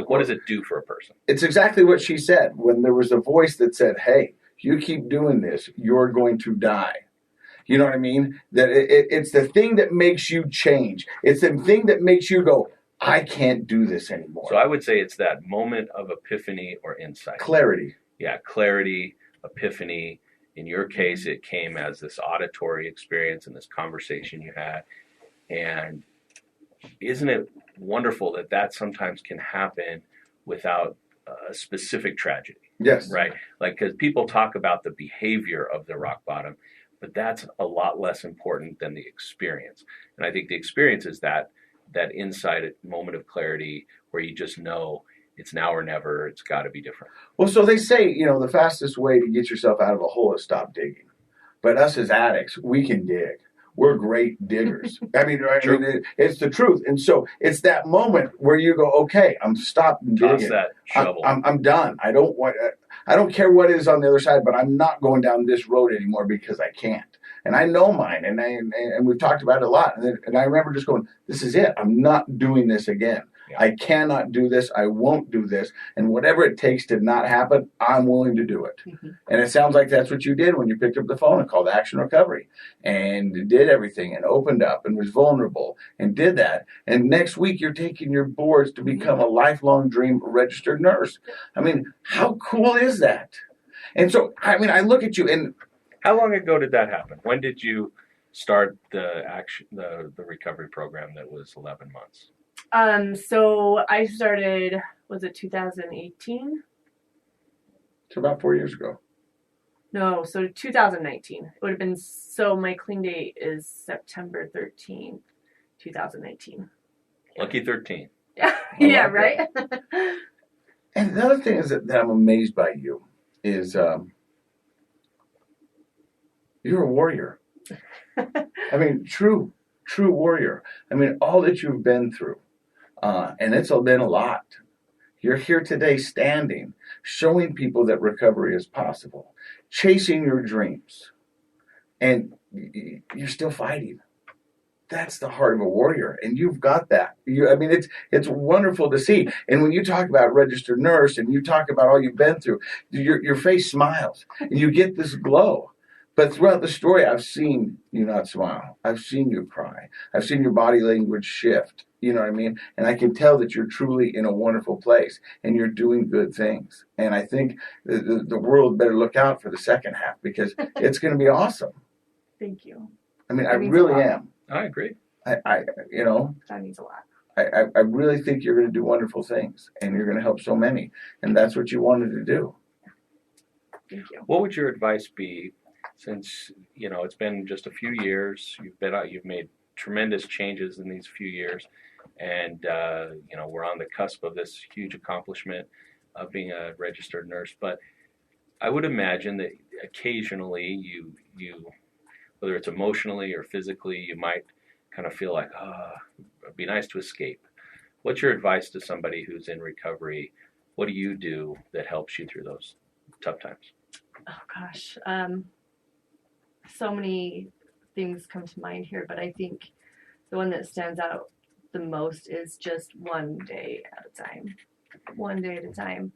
what does it do for a person? It's exactly what she said. When there was a voice that said, hey, you keep doing this, you're going to die. You know what I mean? That it's the thing that makes you change. It's the thing that makes you go, I can't do this anymore. So I would say it's that moment of epiphany or insight. Clarity. Yeah, clarity, epiphany. In your case, it came as this auditory experience and this conversation you had. And isn't it wonderful that sometimes can happen without a specific tragedy? Yes. Right? Like, because people talk about the behavior of the rock bottom, but that's a lot less important than the experience. And I think the experience is that that inside moment of clarity where you just know it's now or never. It's got to be different. Well, so they say, the fastest way to get yourself out of a hole is stop digging. But us as addicts, we can dig. We're great diggers. It's the truth. And so it's that moment where you go, okay, I'm stopped digging. Toss that shovel. I'm done. I don't care what is on the other side, but I'm not going down this road anymore because I can't. And I know mine, and we've talked about it a lot. And I remember just going, this is it. I'm not doing this again. Yeah. I cannot do this. I won't do this. And whatever it takes to not happen, I'm willing to do it. Mm-hmm. And it sounds like that's what you did when you picked up the phone and called Action Recovery and did everything and opened up and was vulnerable and did that. And next week, you're taking your boards to become a lifelong dream registered nurse. I mean, how cool is that? And so, I look at you and... How long ago did that happen? When did you start the recovery program that was 11 months? So I started, was it 2018? So about 4 years ago. No, so 2019. It would have been, so my clean date is September 13th, 2019. Lucky 13. Yeah, yeah, right? And the other thing is that I'm amazed by you is... you're a warrior. True warrior. All that you've been through, and it's been a lot. You're here today standing, showing people that recovery is possible, chasing your dreams, and you're still fighting. That's the heart of a warrior, and you've got that. It's wonderful to see. And when you talk about registered nurse and you talk about all you've been through, your face smiles, and you get this glow. But throughout the story, I've seen you not smile. I've seen you cry. I've seen your body language shift. You know what I mean? And I can tell that you're truly in a wonderful place and you're doing good things. And I think the world better look out for the second half because it's going to be awesome. Thank you. I really am. I agree. That means a lot. I really think you're going to do wonderful things and you're going to help so many. And that's what you wanted to do. Thank you. What would your advice be? Since, it's been just a few years, you've made tremendous changes in these few years, and, we're on the cusp of this huge accomplishment of being a registered nurse. But I would imagine that occasionally you whether it's emotionally or physically, you might kind of feel like, it'd be nice to escape. What's your advice to somebody who's in recovery? What do you do that helps you through those tough times? Oh, gosh. So many things come to mind here, but I think the one that stands out the most is just one day at a time. One day at a time.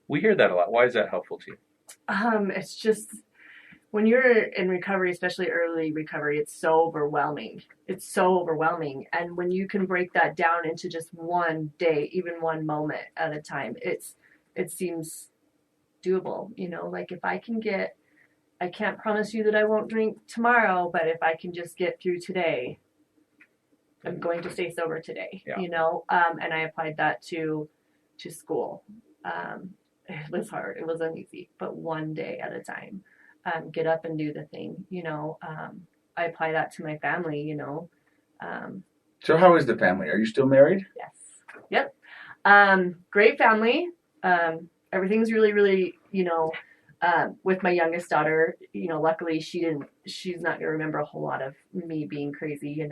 We hear that a lot. Why is that helpful to you? It's just when you're in recovery, especially early recovery, it's so overwhelming. It's so overwhelming. And when you can break that down into just one day, even one moment at a time, it seems doable. Like if I can't promise you that I won't drink tomorrow, but if I can just get through today, I'm going to stay sober today, yeah. And I applied that to school. It was hard. It was uneasy, but one day at a time, get up and do the thing, I apply that to my family, So how is the family? Are you still married? Yes. Yep. Great family. Everything's really, really, with my youngest daughter, luckily she's not going to remember a whole lot of me being crazy,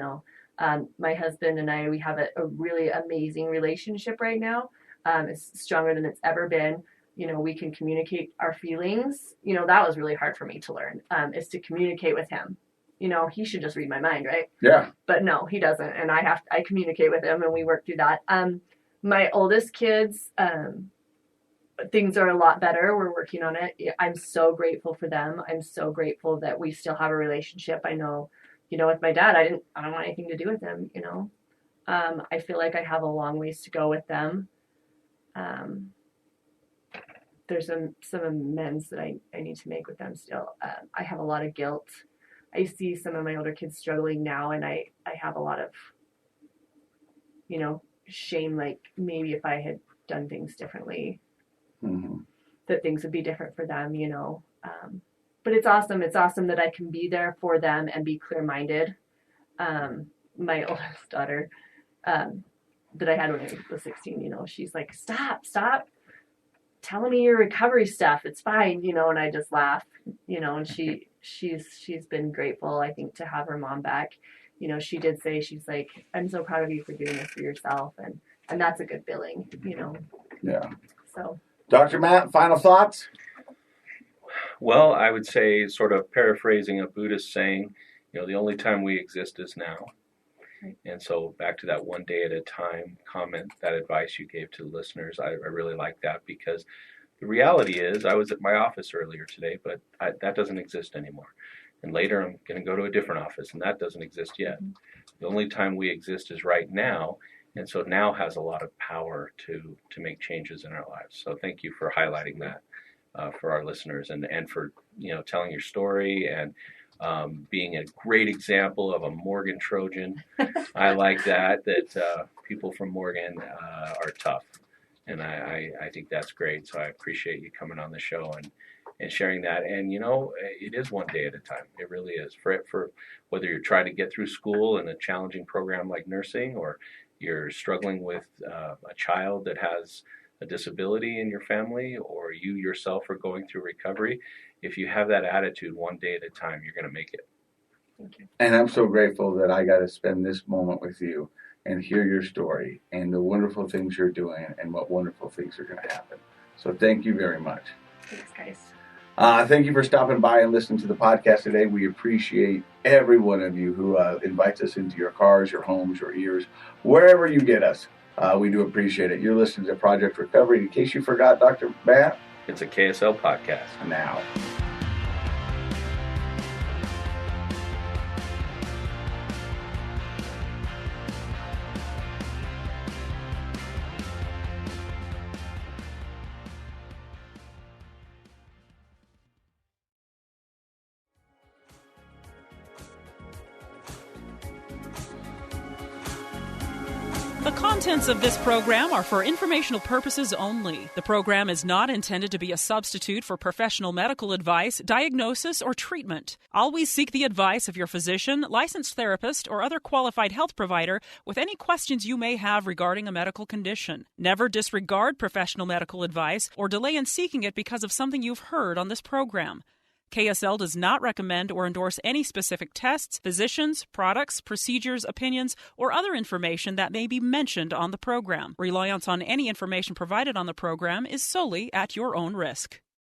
My husband and I, we have a really amazing relationship right now. It's stronger than it's ever been. We can communicate our feelings. That was really hard for me to learn, is to communicate with him. He should just read my mind, right? Yeah. But no, he doesn't. And I communicate with him and we work through that. My oldest kids, things are a lot better. We're working on it. I'm so grateful for them. I'm so grateful that we still have a relationship. I know, with my dad, I don't want anything to do with him, I feel like I have a long ways to go with them. There's some amends that I need to make with them still. I have a lot of guilt. I see some of my older kids struggling now, and I have a lot of, shame, like maybe if I had done things differently, mm-hmm. that things would be different for them, But it's awesome. It's awesome that I can be there for them and be clear-minded. my oldest daughter, that I had when I was 16, she's like, stop telling me your recovery stuff. It's fine, and I just laugh, and she's been grateful, I think, to have her mom back. She did say, she's like, I'm so proud of you for doing this for yourself. And that's a good feeling, Yeah. So. Dr. Matt, final thoughts? Well, I would say, sort of paraphrasing a Buddhist saying, the only time we exist is now. Right. And so back to that one day at a time comment, that advice you gave to the listeners, I really like that, because the reality is I was at my office earlier today, but that doesn't exist anymore. And later I'm going to go to a different office, and that doesn't exist yet. Mm-hmm. The only time we exist is right now. And so now has a lot of power to make changes in our lives. So thank you for highlighting that for our listeners, and for telling your story, and being a great example of a Morgan Trojan. I like that people from Morgan are tough, and I think that's great. So I appreciate you coming on the show and sharing that. And it is one day at a time. It really is. For whether you're trying to get through school in a challenging program like nursing, or you're struggling with a child that has a disability in your family, or you yourself are going through recovery, if you have that attitude, one day at a time, you're going to make it. Thank you. And I'm so grateful that I got to spend this moment with you and hear your story and the wonderful things you're doing and what wonderful things are going to happen. So thank you very much. Thanks, guys. Thank you for stopping by and listening to the podcast today. We appreciate every one of you who invites us into your cars, your homes, your ears, wherever you get us. We do appreciate it. You're listening to Project Recovery. In case you forgot, Dr. Matt, it's a KSL podcast. Now. The contents of this program are for informational purposes only. The program is not intended to be a substitute for professional medical advice, diagnosis, or treatment. Always seek the advice of your physician, licensed therapist, or other qualified health provider with any questions you may have regarding a medical condition. Never disregard professional medical advice or delay in seeking it because of something you've heard on this program. KSL does not recommend or endorse any specific tests, physicians, products, procedures, opinions, or other information that may be mentioned on the program. Reliance on any information provided on the program is solely at your own risk.